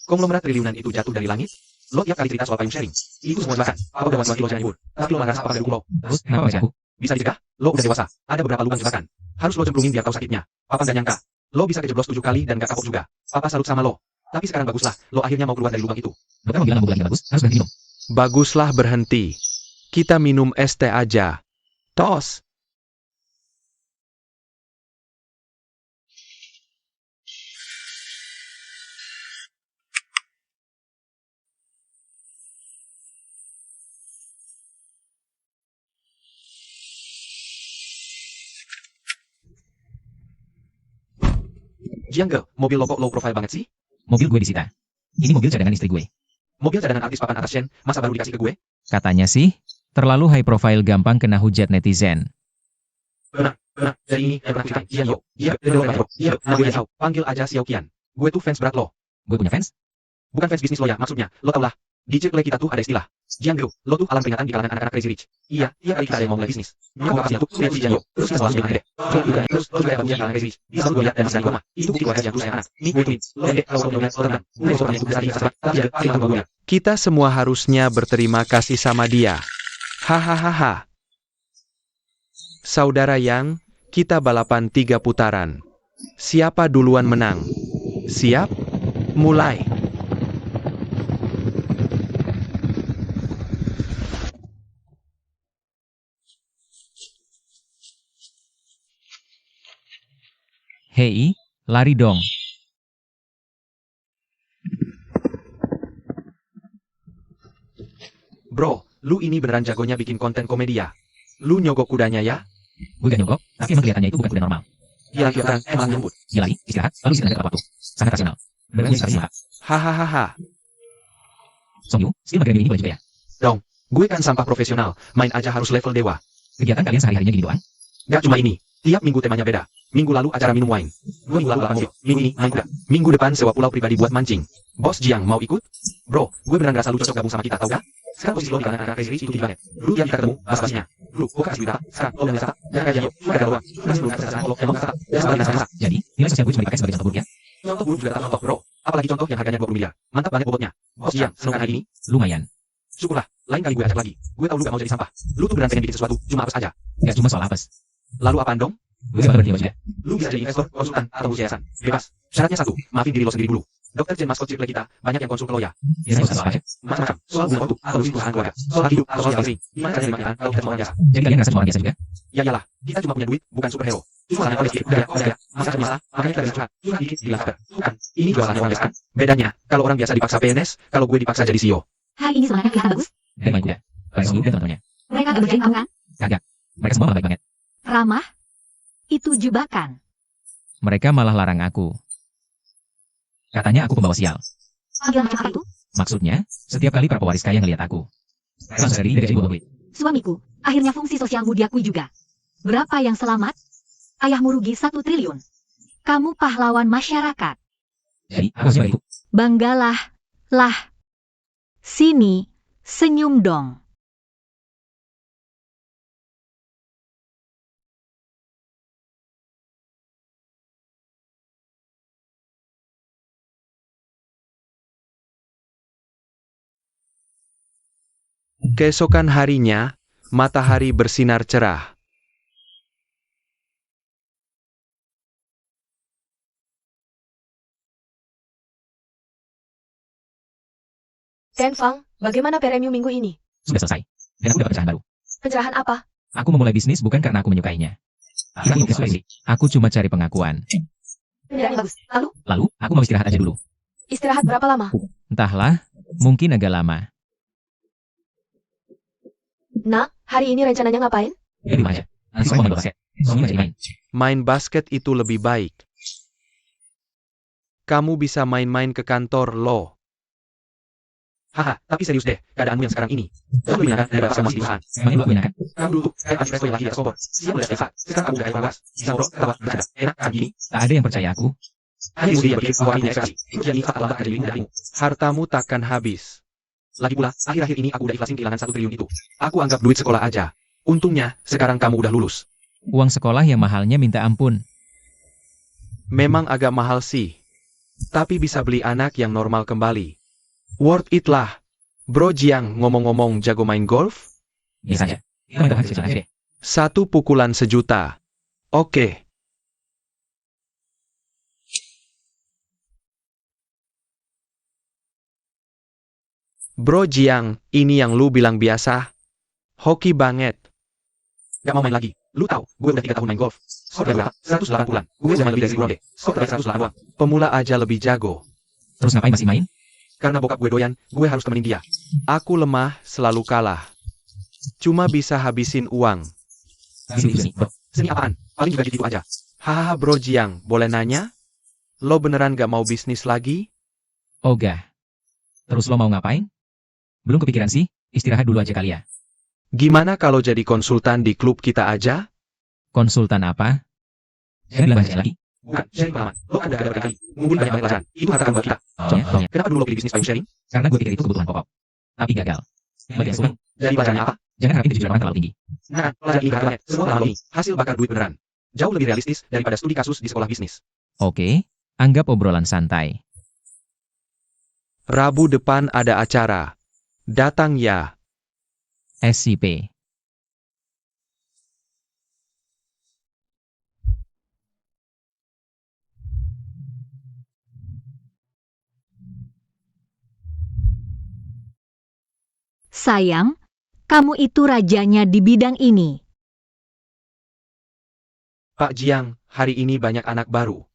Speaker 5: Konglomerat triliunan itu jatuh dari langit. Lo tiap kali cerita soal payung sharing. Itu semua jebakan. Papa udah wanti-wanti lo jangan libur. Tapi lo malah ngerasa papa gak dukung lo.
Speaker 2: Terus, kenapa baca aku?
Speaker 5: Bisa dicegah? Lo udah dewasa. Ada beberapa lubang jebakan. Harus lo cemplungin biar tahu sakitnya. Papa gak nyangka. Lo bisa kejeblos 7 kali dan gak kapok juga. Papa salut sama lo. Tapi sekarang baguslah, lo akhirnya mau keluar dari lubang itu.
Speaker 2: Dokter mau bilang lagi bagus, harus berhenti minum.
Speaker 6: Baguslah berhenti. Kita minum es teh aja. Tos.
Speaker 5: Jiangge, mobil lo kok low profile banget sih?
Speaker 2: Mobil gue disita. Ini mobil cadangan istri gue.
Speaker 5: Mobil cadangan artis papan atas Shen, masa baru dikasih ke gue?
Speaker 2: Katanya sih, terlalu high profile gampang kena hujat netizen.
Speaker 5: Benar, dari ini yang pernah ceritain, Jian Yo. Iya, nama gue Xiao, panggil aja Xiao Qian. Gue tuh fans berat lo.
Speaker 2: Gue punya fans?
Speaker 5: Bukan fans bisnis lo ya, maksudnya, lo tau lah. Di Circle kita tuh ada istilah. Jiangge, lo tuh alam peringatan di kalangan anak-anak crazy rich. Iya, kali kita ada yang mau mulai bisnis. Nyokap bapaknya tuh, lihat si Jiangge. Terus kita selalu dengan gede. Terus lo juga ada bagian kalangan crazy rich. Bisa lo lihat dan masih koma. Itu bukti keluarga Jiangge sayang anak. Nih gue tweet, lo gede, kalau punya lo tenang. Gue soalnya itu besar di atas, tapi jaga, sih gue punya.
Speaker 6: Kita semua harusnya berterima kasih sama dia. Hahaha. Saudara Yang, kita balapan 3 putaran. Siapa duluan menang? Siap? Mulai.
Speaker 2: Hei, lari dong.
Speaker 5: Bro, lu ini beneran jagonya bikin konten komedi ya? Lu nyogok kudanya ya?
Speaker 2: Gue gak nyogok, tapi emang kelihatannya itu bukan kuda normal.
Speaker 5: Gila keren, emang nyambut.
Speaker 2: Dia lagi, istirahat, lalu isi tenaga tepat waktu. Sangat rasional. Benar sekali semangat.
Speaker 6: Hahaha.
Speaker 2: Song Yu, skill mageran ini boleh juga ya?
Speaker 5: Gue kan sampah profesional, main aja harus level dewa.
Speaker 2: Kegiatan kalian sehari-harinya gini doang?
Speaker 5: Gak cuma ini, tiap minggu temanya beda. Minggu lalu acara minum wine. 2 minggu lalu 8 sio. Minggu ini main kuda. Minggu depan sewa pulau pribadi buat mancing. Bos Jiang mau ikut? Bro, gue beneran ngerasa lu cocok gabung sama kita, tau gak? Sekarang posisi lo di kalangan anak Crazy Rich itu tinggi banget. Dulu yang kita ketemu, basa-basinya. Dulu, gue kasih berita, sekarang lo udah ngerasa, jangan kayak yuk, cuma ada doang. Lu masih belum ngerasa lo, emang ngerasa, ya sebagai ngerasa.
Speaker 2: Jadi, nilai sosial gue cuma dipakai sebagai contoh buruk ya?
Speaker 5: Contoh buruk juga tetap contoh, bro. Apalagi contoh yang harganya 20 miliar. Mantap banget bobotnya. Bos Jiang, seneng kan hari ini?
Speaker 2: Lumayan.
Speaker 5: Syukurlah, lain kali gue ajak lagi. Gue tau lu gak mau jadi sampah. Lu tuh beneran pengen bikin sesuatu, cuma apes aja.
Speaker 2: Gak cuma soal apes.
Speaker 5: Lalu apaan dong?
Speaker 2: Gue bakal berhenti juga.
Speaker 5: Lu bisa jadi investor, konsultan, atau bos yayasan. Bebas. Syaratnya satu, maafin diri lo sendiri dulu. Dokter Jen Maskot Circle kita, banyak yang konsul ke lo ya.
Speaker 2: Kira-kira soal apa aja?
Speaker 5: Macam-macam. Soal hubungan waktu, atau bisnis perusahaan keluarga. Soal hidup, atau soal istri. Gimana caranya dimakan kalau kita cuma orang biasa?
Speaker 2: Jadi kalian ngerasa cuma orang biasa juga?
Speaker 5: Ya iyalah, kita cuma punya duit, bukan superhero. Cuma salahnya oleh udah, masalah masalah, makanya kita bisa curhat. Curhat dikit, bilang dokter. Bukan, ini juga salahnya orang biasa kan? Bedanya, kalau orang biasa dipaksa PNS, kalau gue dipaksa jadi CEO.
Speaker 3: Hari ini sebenarnya kelihatan bagus.
Speaker 2: Dan main kuda. Paling seru dan teman-temannya.
Speaker 3: Mereka gak berjalan kamu kan?
Speaker 2: Kagak. Mereka semua malah baik banget.
Speaker 3: Ramah? Itu jebakan.
Speaker 2: Mereka malah larang aku. Katanya aku pembawa sial.
Speaker 3: Panggilan macam apa itu?
Speaker 2: Maksudnya, setiap kali para pewaris kaya ngelihat aku. Langsung sadar diri dari bawa duit.
Speaker 3: Suamiku, akhirnya fungsi sosialmu diakui juga. Berapa yang selamat? Ayahmu rugi 1 triliun. Kamu pahlawan masyarakat.
Speaker 2: Jadi, aku harusnya beriku.
Speaker 3: Banggalah. Lah. Sini, senyum dong.
Speaker 6: Keesokan harinya, matahari bersinar cerah.
Speaker 4: Ten Fang, bagaimana premium minggu ini?
Speaker 2: Sudah selesai. Dan aku dapat pencerahan baru.
Speaker 4: Pencerahan apa?
Speaker 2: Aku memulai bisnis bukan karena aku menyukainya. Aku menyukai. Aku cuma cari pengakuan.
Speaker 4: Yang bagus.
Speaker 2: Lalu, aku mau istirahat aja dulu.
Speaker 4: Istirahat berapa lama?
Speaker 2: Entahlah, mungkin agak lama.
Speaker 4: Nak, hari ini rencananya ngapain?
Speaker 2: Ya di rumah aja. Nanti saya mau main basket. Suami masih main.
Speaker 6: Main basket itu lebih baik. Kamu bisa main-main ke kantor lo.
Speaker 5: Haha, tapi serius deh, keadaanmu yang sekarang ini. Jauh lebih menyenangkan daripada sama si perusahaan.
Speaker 2: Memangnya lu aku menyenangkan?
Speaker 5: Kamu dulu tuh, kayak anti yang lagi di kompor. Siap udah selesai. Sekarang kamu udah kayak bagas. Bisa ngobrol, ketawa, bercanda. Enak kan gini?
Speaker 2: Tak ada yang percaya aku.
Speaker 5: Hanya ibu dia berpikir bahwa ini ekspektasi. Itu jadi fakta lambat kerja darimu.
Speaker 6: Hartamu takkan habis.
Speaker 5: Lagi pula, akhir-akhir ini aku udah ikhlasin kehilangan 1 triliun itu. Aku anggap duit sekolah aja. Untungnya, sekarang kamu udah lulus.
Speaker 2: Uang sekolah yang mahalnya minta ampun.
Speaker 6: Memang agak mahal sih. Tapi bisa beli anak yang normal kembali. Worth it lah. Bro Jiang ngomong-ngomong jago main golf?
Speaker 2: Biasa aja. Kita main kecil aja deh.
Speaker 6: 1 pukulan sejuta. Oke. Bro Jiang, ini yang lu bilang biasa? Hoki banget.
Speaker 5: Gak mau main lagi. Lu tahu, gue udah 3 tahun main golf. Skor berapa? 180-an. Gue udah main lebih dari 10 deh. Skor terakhir 108 doang.
Speaker 6: Pemula aja lebih jago.
Speaker 2: Terus ngapain masih main?
Speaker 5: Karena bokap gue doyan, gue harus temenin dia.
Speaker 6: Aku lemah, selalu kalah. Cuma bisa habisin uang.
Speaker 2: Sini, bro.
Speaker 5: Seni apaan? Paling juga gitu aja.
Speaker 6: Hahaha Bro Jiang, boleh nanya? Lo beneran gak mau bisnis lagi?
Speaker 2: Ogah. Terus lo mau ngapain? Belum kepikiran sih, istirahat dulu aja kali ya.
Speaker 6: Gimana kalau jadi konsultan di klub kita aja?
Speaker 2: Konsultan apa? Jangan bilang aja lagi.
Speaker 5: Bukan, sharing pengalaman. Lo kan udah ada berkali. Ngumpulin banyak pelajaran. Itu harta kan buat kita.
Speaker 2: Soalnya.
Speaker 5: Kenapa dulu lo pilih bisnis payung sharing?
Speaker 2: Karena gue pikir itu kebutuhan pokok. Tapi gagal. Bagian suami,
Speaker 5: Dari pelajarannya apa?
Speaker 2: jangan harapin kejujuran orang terlalu tinggi.
Speaker 5: Nah, pelajaran ini berat banget. Semua pengalaman lo ini. Hasil bakar duit beneran. Jauh lebih realistis daripada studi kasus di sekolah bisnis.
Speaker 2: Oke, anggap obrolan santai.
Speaker 6: Rabu depan ada acara. Datang ya.
Speaker 2: SCP.
Speaker 3: Sayang, kamu itu rajanya di bidang ini.
Speaker 5: Pak Jiang, hari ini banyak anak baru.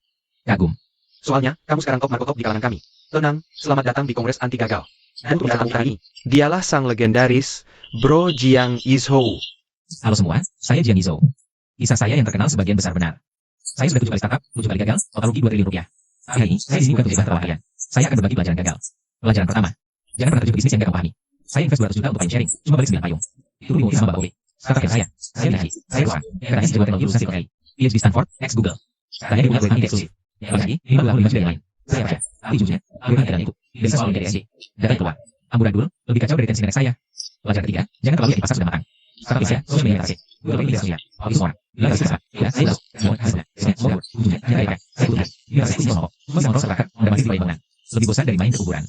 Speaker 2: Kagum.
Speaker 5: Soalnya, kamu sekarang top markotop di kalangan kami. Tenang, selamat datang di Kongres Anti Gagal. Dan untuk kamu kali ini,
Speaker 6: Dialah sang legendaris, Bro Jiang Izhou.
Speaker 2: Halo semua, saya Jiang Izhou. Kisah saya yang terkenal sebagian besar benar. Saya sudah 7 kali startup, 7 kali gagal, total rugi 2 triliun rupiah. Hari ini, saya di sini bukan untuk tertawa kalian. Saya akan berbagi pelajaran gagal. Pelajaran pertama, jangan pernah terjun ke bisnis yang gak kamu pahami. Saya invest 200 juta untuk payung sharing, cuma balik 9 payung. Itu rugi sama Mbak Owe. Startup yang saya lagi, saya perusahaan, yang katanya sejauh teknologi lulusan Silicon Valley. PhD Stanford, X Google. Katanya dia punya proyek ini eksklusif. Yang lagi, 55 juta yang lain. Saya baca, tapi jujurnya, aku yang dalam itu. Bisa soal DSJ. Data yang keluar. Amburadul, lebih kacau dari tensi nenek saya. Pelajaran ketiga, jangan terlalu yakin pasar sudah matang. Strategi ya, sosial media terakhir. Google ini tidak sosial. Office orang. Bila kasih kesalahan, ya, saya tahu. Semua, hasilnya, semoga, ujungnya, nyalakan. Saya tutup. Bila saya isi semua, semua masyarakat, Anda masih di bawah bangunan. Lebih bosan dari main ke kuburan.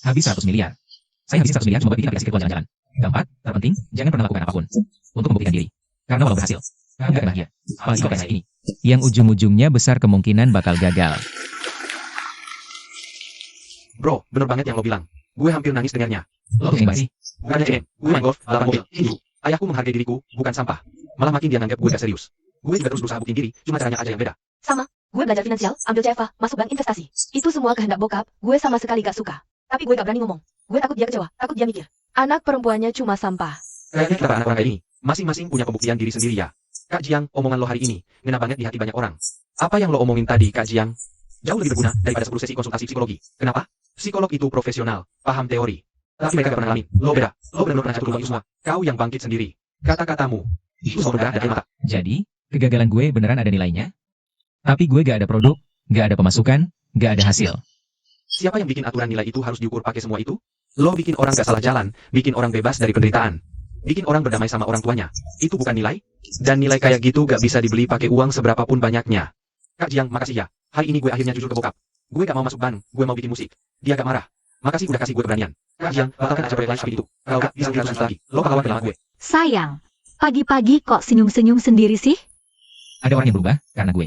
Speaker 2: Habis 100 miliar. Saya habisin 100 miliar cuma buat bikin aplikasi virtual jalan-jalan. Keempat, terpenting, jangan pernah lakukan apapun. Untuk membuktikan diri. Karena walau berhasil, kamu gak akan bahagia. Apalagi kalau kayak ini. Yang ujung-ujungnya besar kemungkinan bakal gagal.
Speaker 5: Bro, bener banget yang lo bilang. Gue hampir nangis dengarnya.
Speaker 2: Lo tuh yang sih?
Speaker 5: Bukannya cengeng, gue main golf, balapan mobil, ini. Ayahku menghargai diriku, bukan sampah. Malah makin dia nganggap gue gak serius. Gue juga terus berusaha buktiin diri, cuma caranya aja yang beda.
Speaker 4: Sama, gue belajar finansial, ambil CFA, masuk bank investasi. Itu semua kehendak bokap, gue sama sekali gak suka. Tapi gue gak berani ngomong. Gue takut dia kecewa, takut dia mikir. Anak perempuannya cuma sampah.
Speaker 5: Kayaknya kita anak orang kayak ini, masing-masing punya pembuktian diri sendiri ya. Kak Jiang, omongan lo hari ini, ngena banget di hati banyak orang. Apa yang lo omongin tadi, Kak Jiang? Jauh lebih berguna daripada 10 sesi konsultasi psikologi. Kenapa? Psikolog itu profesional, paham teori. Tapi mereka gak pernah ngalamin. Lo beda. Lo benar-benar pernah catur itu semua. Kau yang bangkit sendiri. Kata-katamu. Itu semua bergerak dari mata.
Speaker 2: Jadi, kegagalan gue beneran ada nilainya? Tapi gue gak ada produk, gak ada pemasukan, gak ada hasil.
Speaker 5: Siapa yang bikin aturan nilai itu harus diukur pakai semua itu? Lo bikin orang gak salah jalan, bikin orang bebas dari penderitaan. Bikin orang berdamai sama orang tuanya. Itu bukan nilai? Dan nilai kayak gitu gak bisa dibeli pakai uang seberapapun banyaknya. Kak Jiang, makasih ya. Hari ini gue akhirnya jujur ke bokap. Gue gak mau masuk ban, gue mau bikin musik. Dia gak marah. Makasih udah kasih gue keberanian. Kak Jiang, batalkan aja proyek lain seperti itu. Kalau gak, bisa kita lagi. Lo pahlawan kedalaman gue.
Speaker 3: Sayang, pagi-pagi kok senyum-senyum sendiri sih?
Speaker 2: Ada orang yang berubah karena gue.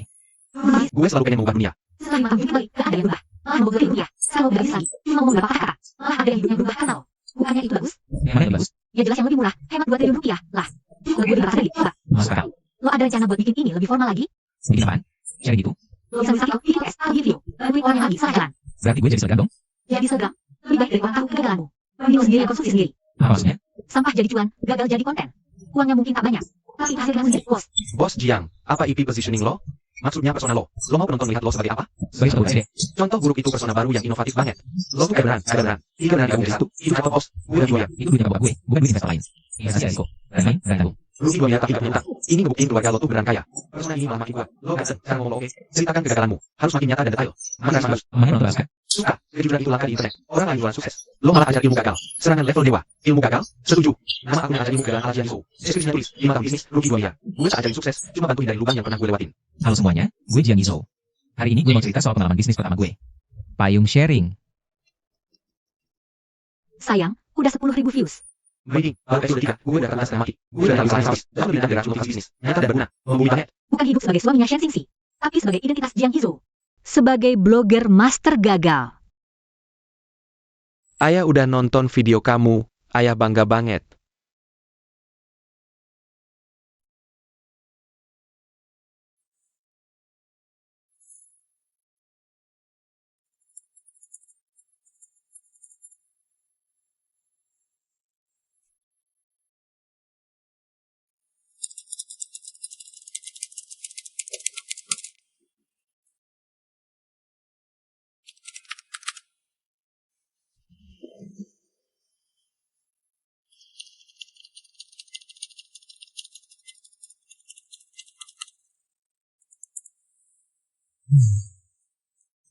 Speaker 5: Gue selalu pengen mengubah dunia.
Speaker 3: Setelah 5 tahun hidup balik, gak ada yang berubah. Malah membawa ilmu ya, selalu belajar lagi. Cuma ngomong beberapa kata. Malah ada yang hidupnya berubah kenal. Bukannya itu bagus?
Speaker 2: Yang mana yang bagus?
Speaker 3: Ya jelas yang lebih murah, hemat 2 triliun rupiah. Lah, kalau gue diberasa lagi, coba.
Speaker 2: Masuk akal.
Speaker 3: Lo ada rencana buat bikin ini lebih formal lagi?
Speaker 2: Bikin apaan? Share gitu?
Speaker 3: Lo bisa misalnya video S, atau video, bantuin orang yang lagi salah jalan.
Speaker 2: Berarti gue jadi seragam dong?
Speaker 3: Jadi seragam, lebih baik dari orang tahu kegagalanmu. Video sendiri yang konsumsi sendiri.
Speaker 2: Apa maksudnya?
Speaker 3: Sampah jadi cuan, gagal jadi konten. Uangnya mungkin tak banyak, tapi hasilnya menjadi bos.
Speaker 5: Bos Jiang, apa IP positioning lo? Maksudnya persona lo. Lo mau penonton melihat lo sebagai apa?
Speaker 2: Sebagai sebuah ide.
Speaker 5: Contoh buruk itu persona baru yang inovatif banget. Lo tuh beneran, beneran. Tiga beneran gabung jadi satu. Itu apa bos? Gue lagi ya.
Speaker 2: Itu duit yang buat gue, bukan duit investor lain. Investasi resiko. Berani main, berani tanggung.
Speaker 5: Rugi 2 miliar tapi gak punya utang. Ini ngebuktiin keluarga lo tuh beneran kaya. Persona ini malah makin kuat. Lo ganteng, sekarang ngomong lo oke. Ceritakan kegagalanmu. Harus makin nyata dan detail. Mana bagus.
Speaker 2: Emangnya nonton Alaska?
Speaker 5: Suka. Kejujuran itu langka di internet. Orang lain jualan sukses. Lo malah ajar ilmu gagal. Serangan level dewa. Ilmu gagal? Setuju. Nama aku yang ajar ilmu gagal ala Jiang Zhou. Deskripsinya tulis. 5 tahun bisnis, rugi 2 miliar. Gue tak ajarin sukses, cuma bantu hindari lubang yang pernah gue lewatin.
Speaker 2: Halo semuanya, gue Jiang Yizhou. Hari ini gue mau cerita soal pengalaman bisnis pertama gue. Payung sharing.
Speaker 3: Sayang, udah 10.000 views.
Speaker 5: Breeding, baru episode 3, gue udah kenal setengah mati. Gue udah tahu sains, jauh lebih dari racun motivasi bisnis. Nyata dan berguna, membumi banget.
Speaker 3: Bukan hidup sebagai suaminya Shen Xingxi, tapi sebagai identitas Jiang Yizhou. Sebagai blogger master gagal.
Speaker 6: Ayah udah nonton video kamu, ayah bangga banget.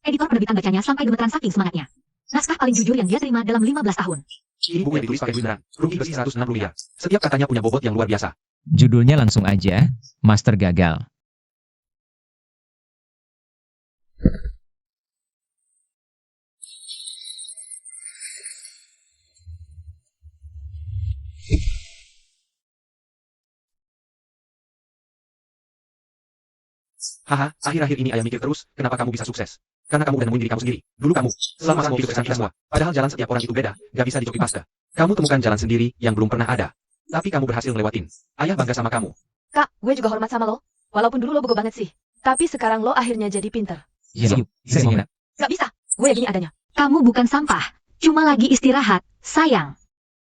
Speaker 3: Editor penerbitan bacanya sampai gemeteran saking semangatnya. Naskah paling jujur yang dia terima dalam 15 tahun.
Speaker 5: Ini buku yang ditulis pakai duit beneran. Rugi bersih 160 miliar. Setiap katanya punya bobot yang luar biasa.
Speaker 2: Judulnya langsung aja, Master Gagal.
Speaker 5: Haha, akhir-akhir ini ayah mikir terus, kenapa kamu bisa sukses? Karena kamu udah nemuin diri kamu sendiri. Dulu kamu, selama semua hidup kesan kita semua. Padahal jalan setiap orang itu beda, gak bisa di-copy paste. Kamu temukan jalan sendiri yang belum pernah ada. Tapi kamu berhasil ngelewatin. Ayah bangga sama kamu.
Speaker 4: Kak, gue juga hormat sama lo. Walaupun dulu lo bego banget sih. Tapi sekarang lo akhirnya jadi pinter.
Speaker 2: Iya, yuk, saya mau enak.
Speaker 4: Gak bisa, gue gini adanya.
Speaker 3: Kamu bukan sampah, cuma lagi istirahat, sayang.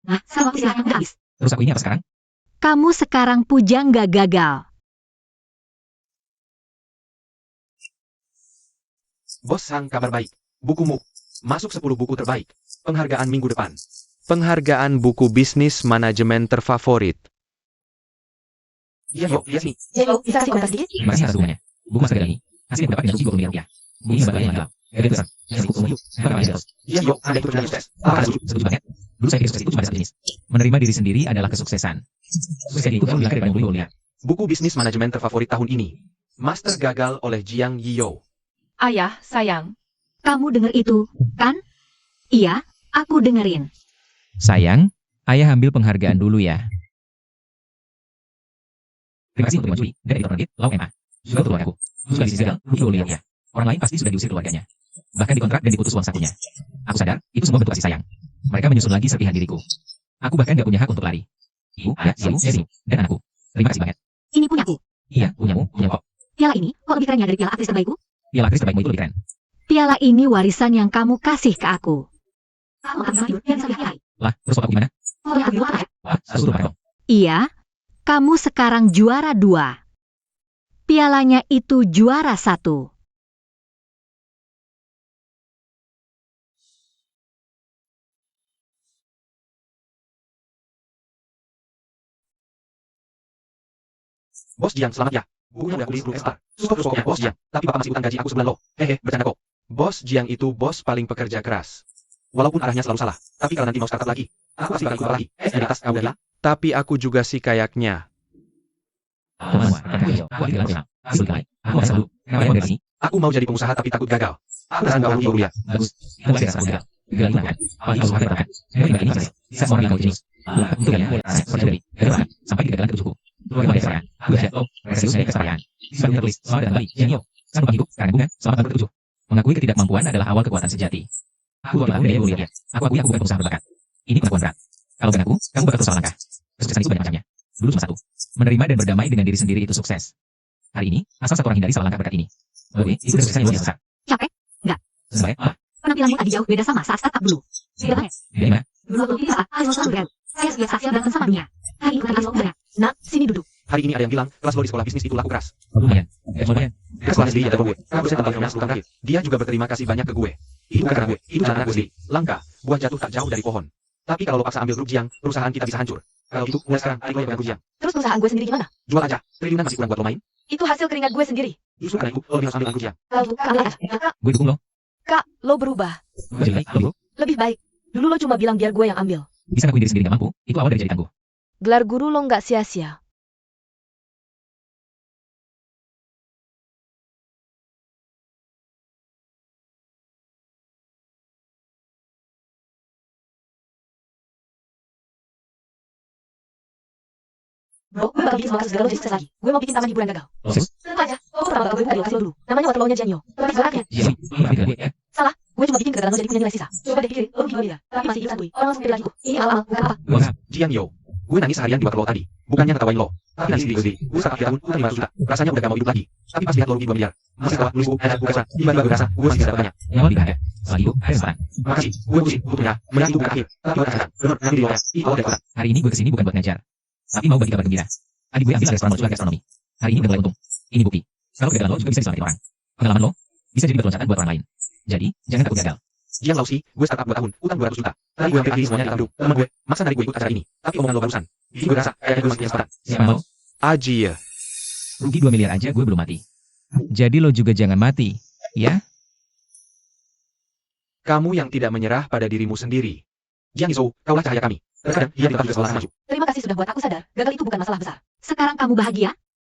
Speaker 3: Nah, sekarang waktu istirahatnya udah habis.
Speaker 2: Terus aku ini apa sekarang?
Speaker 3: Kamu sekarang pujang gak gagal.
Speaker 5: Bos Sang, kabar baik. Bukumu. Masuk 10 buku terbaik. Penghargaan minggu depan.
Speaker 6: Penghargaan buku bisnis manajemen terfavorit.
Speaker 5: Jiang Yo, lihat sini.
Speaker 4: Jiang, bisa kasih komentar sedikit?
Speaker 2: Terima kasih atas dukungannya. Buku mas gagal ini. Hasil yang aku dapat dengan rugi 20 miliar rupiah. Buku ini membantu yang gelap. Gagal itu besar. Yang cukup umum yuk. Apa kalian terus?
Speaker 5: Jiang Yo, Anda itu benar sukses.
Speaker 2: Apa kalian setuju banget? Dulu saya pikir sukses itu cuma ada satu jenis. Menerima diri sendiri adalah kesuksesan. Sukses itu selalu dilanggar daripada 20 miliar.
Speaker 6: Buku bisnis manajemen terfavorit tahun ini. Master Gagal oleh Jiang Yio.
Speaker 4: Ayah, sayang.
Speaker 3: Kamu dengar itu, kan? Iya, aku dengerin.
Speaker 2: Sayang, ayah ambil penghargaan dulu ya. Terima kasih untuk mencuri dan editor penerbit, Lau MA. Juga untuk keluargaku. Juga bisnis gagal, rugi 20 miliar. Orang lain pasti sudah diusir keluarganya. Bahkan dikontrak dan diputus uang sakunya. Aku sadar, itu semua bentuk kasih sayang. Mereka menyusun lagi serpihan diriku. Aku bahkan gak punya hak untuk lari. Ibu, ya, ibu, Desi, dan anakku. Terima kasih banget.
Speaker 3: Ini punyaku.
Speaker 2: Iya, punyamu, punya kok.
Speaker 3: Piala ini kok lebih kerennya dari piala aktris terbaikku?
Speaker 2: Piala aktris terbaikmu itu lebih keren.
Speaker 3: Piala ini warisan yang kamu kasih ke aku. Kamu akan tidur dan bisa lihat.
Speaker 2: Lah, terus foto aku gimana?
Speaker 3: Oh, lihat di luar ya.
Speaker 2: Wah, 100 rupiah dong.
Speaker 3: Iya, kamu sekarang juara 2. Pialanya itu juara 1.
Speaker 5: Bos Jiang, selamat ya. Bukunya udah aku beli 10 star. Super terus pokoknya, Bos Jiang. Tapi papa masih utang gaji aku sebulan loh. Hehe, bercanda kok.
Speaker 6: Bos Jiang itu bos paling pekerja keras.
Speaker 5: Walaupun arahnya selalu salah. Tapi kalau nanti mau startup lagi, aku pasti bakal ikut lagi. Di atas, kamu bilang.
Speaker 6: Tapi aku juga sih kayaknya.
Speaker 5: Aku mau jadi pengusaha tapi takut gagal. Aku rasa nggak perlu ya.
Speaker 2: Bagus. Itu pasti rasa gagal. Gagal itu kan. Apalagi kalau suka gagal kan. Memang ini sukses. Bisa seorang bilang jenius. Untuk kalian, saya seperti dari gagal banget. Sampai kegagalan ketujuhku. Keluarga pada kesalahan. Aku ada lo. Resilius dari kesalahan. Bisa tertulis. Selamat datang kembali. Genio. Sanggup hidup karena bunga. Selamat tahun ke-7. Mengakui ketidakmampuan adalah awal kekuatan sejati. Aku tahu dari mulia. Aku akui aku bukan pengusaha berbakat. Ini pengakuan berat. Kalau bukan aku, kamu bakal terus salah langkah. Kesuksesan itu banyak macamnya. Dulu cuma satu. Menerima dan berdamai dengan diri sendiri itu sukses. Hari ini, asal satu orang hindari salah langkah berkat ini. Oke, itu udah sukses yang luar biasa.
Speaker 3: Capek? Enggak.
Speaker 2: Sebaik,
Speaker 3: Penampilanmu tadi jauh beda sama saat startup dulu. Beda banget.
Speaker 2: beda gimana?
Speaker 3: Dulu waktu ini saat Ayo selalu keren. Saya biasa hasil berantem sama dunia. Hari ini lagi sebenarnya.
Speaker 4: Nak, sini duduk.
Speaker 5: Hari ini ada yang bilang, kelas lo di sekolah bisnis itu laku keras.
Speaker 2: Lumayan. Lumayan.
Speaker 5: Kelas sendiri ya gue. Aku bisa tentang filmnya terakhir. Dia juga berterima kasih banyak ke gue. Itu bukan karena gue, itu karena gue sendiri. Langka, buah jatuh tak jauh dari pohon. Tapi kalau lo paksa ambil grup Jiang, perusahaan kita bisa hancur. Kalau gitu, mulai sekarang, adik lo yang pegang grup Jiang.
Speaker 4: Terus perusahaan gue sendiri gimana?
Speaker 5: Jual aja, triliunan masih kurang buat lo main.
Speaker 4: Itu hasil keringat gue sendiri.
Speaker 5: Justru karena itu, lo lebih harus ambil grup Jiang.
Speaker 4: Lalu, Kak,
Speaker 2: Gue dukung lo.
Speaker 4: Kak, lo berubah.
Speaker 2: Gue jadi baik. Lo
Speaker 4: Lebih baik. Dulu lo cuma bilang biar gue yang ambil.
Speaker 2: bisa ngakuin diri sendiri gak mampu. Itu awal dari jadi tangguh.
Speaker 4: Gelar guru lo nggak sia-sia. Bro, gue bakal bikin semua kasus gagal lo jadi sukses lagi. Gue mau bikin taman hiburan gagal.
Speaker 2: Lo serius?
Speaker 4: Tentu aja. Lo pertama bakal gue buka di lokasi lo dulu. Namanya Waterloo-nya Jianyo. Tapi sebenarnya,
Speaker 2: Iya, lo ngerti gue ya.
Speaker 4: salah. Gue cuma bikin kegagalan lo jadi punya nilai sisa. Coba deh pikirin, lo rugi 2 miliar. Tapi masih hidup santuy. Orang langsung pikir lagi kok. Ini alam, bukan apa.
Speaker 2: Gue nggak.
Speaker 5: Jiang Yo, gue nangis seharian di waktu lo tadi. Bukannya ngetawain lo. Tapi nangis diri gue. Gue saat akhir tahun, utang 500 juta. Rasanya udah gak mau hidup lagi. Tapi pas lihat lo rugi 2 miliar. Masih setelah lulusku, gue kesan. Tiba-tiba gue rasa, gue masih bisa dapatnya.
Speaker 2: Yang lebih bahagia. Selagi hidup, ada kesempatan.
Speaker 5: Makasih, gue pusing, gue punya. Menang itu bukan akhir. Tapi lo rasakan. Bener, nanti di luarnya. Itu ada kekuatan.
Speaker 2: Hari ini gue kesini bukan buat ngajar. Tapi mau bagi kabar gembira. Adik gue ambil restoran mercusuar gastronomi. Hari ini udah mulai untung. Ini bukti. Kalau kegagalan lo juga bisa diselamatin orang. Pengalaman lo bisa jadi batu loncatan buat orang lain. Jadi, jangan takut gagal.
Speaker 5: Jiang Lausi, gue startup 2 tahun, utang 200 juta. Tadi gue hampir diri semuanya di grup. Temen gue, maksa narik gue ikut acara ini. Tapi omongan lo barusan. Jadi gue rasa, kayaknya gue masih punya kesempatan.
Speaker 2: Siapa mau?
Speaker 6: Aji ya.
Speaker 2: Rugi 2 miliar aja gue belum mati. Jadi lo juga jangan mati. Ya?
Speaker 6: Kamu yang tidak menyerah pada dirimu sendiri.
Speaker 5: Jiang Yisou, kaulah cahaya kami. Terkadang, dia tetap juga sekolah maju.
Speaker 4: Terima kasih sudah buat aku sadar. Gagal itu bukan masalah besar.
Speaker 3: Sekarang kamu bahagia?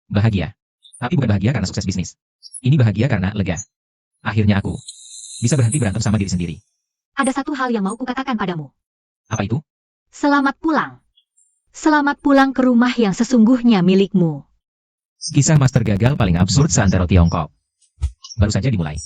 Speaker 2: Bahagia. Tapi bukan bahagia karena sukses bisnis. Ini bahagia karena lega. Akhirnya aku bisa berhenti berantem sama diri sendiri.
Speaker 3: Ada satu hal yang mau kukatakan padamu.
Speaker 2: Apa itu?
Speaker 3: Selamat pulang. Selamat pulang ke rumah yang sesungguhnya milikmu.
Speaker 2: Kisah master gagal paling absurd seantero Tiongkok. Baru saja dimulai.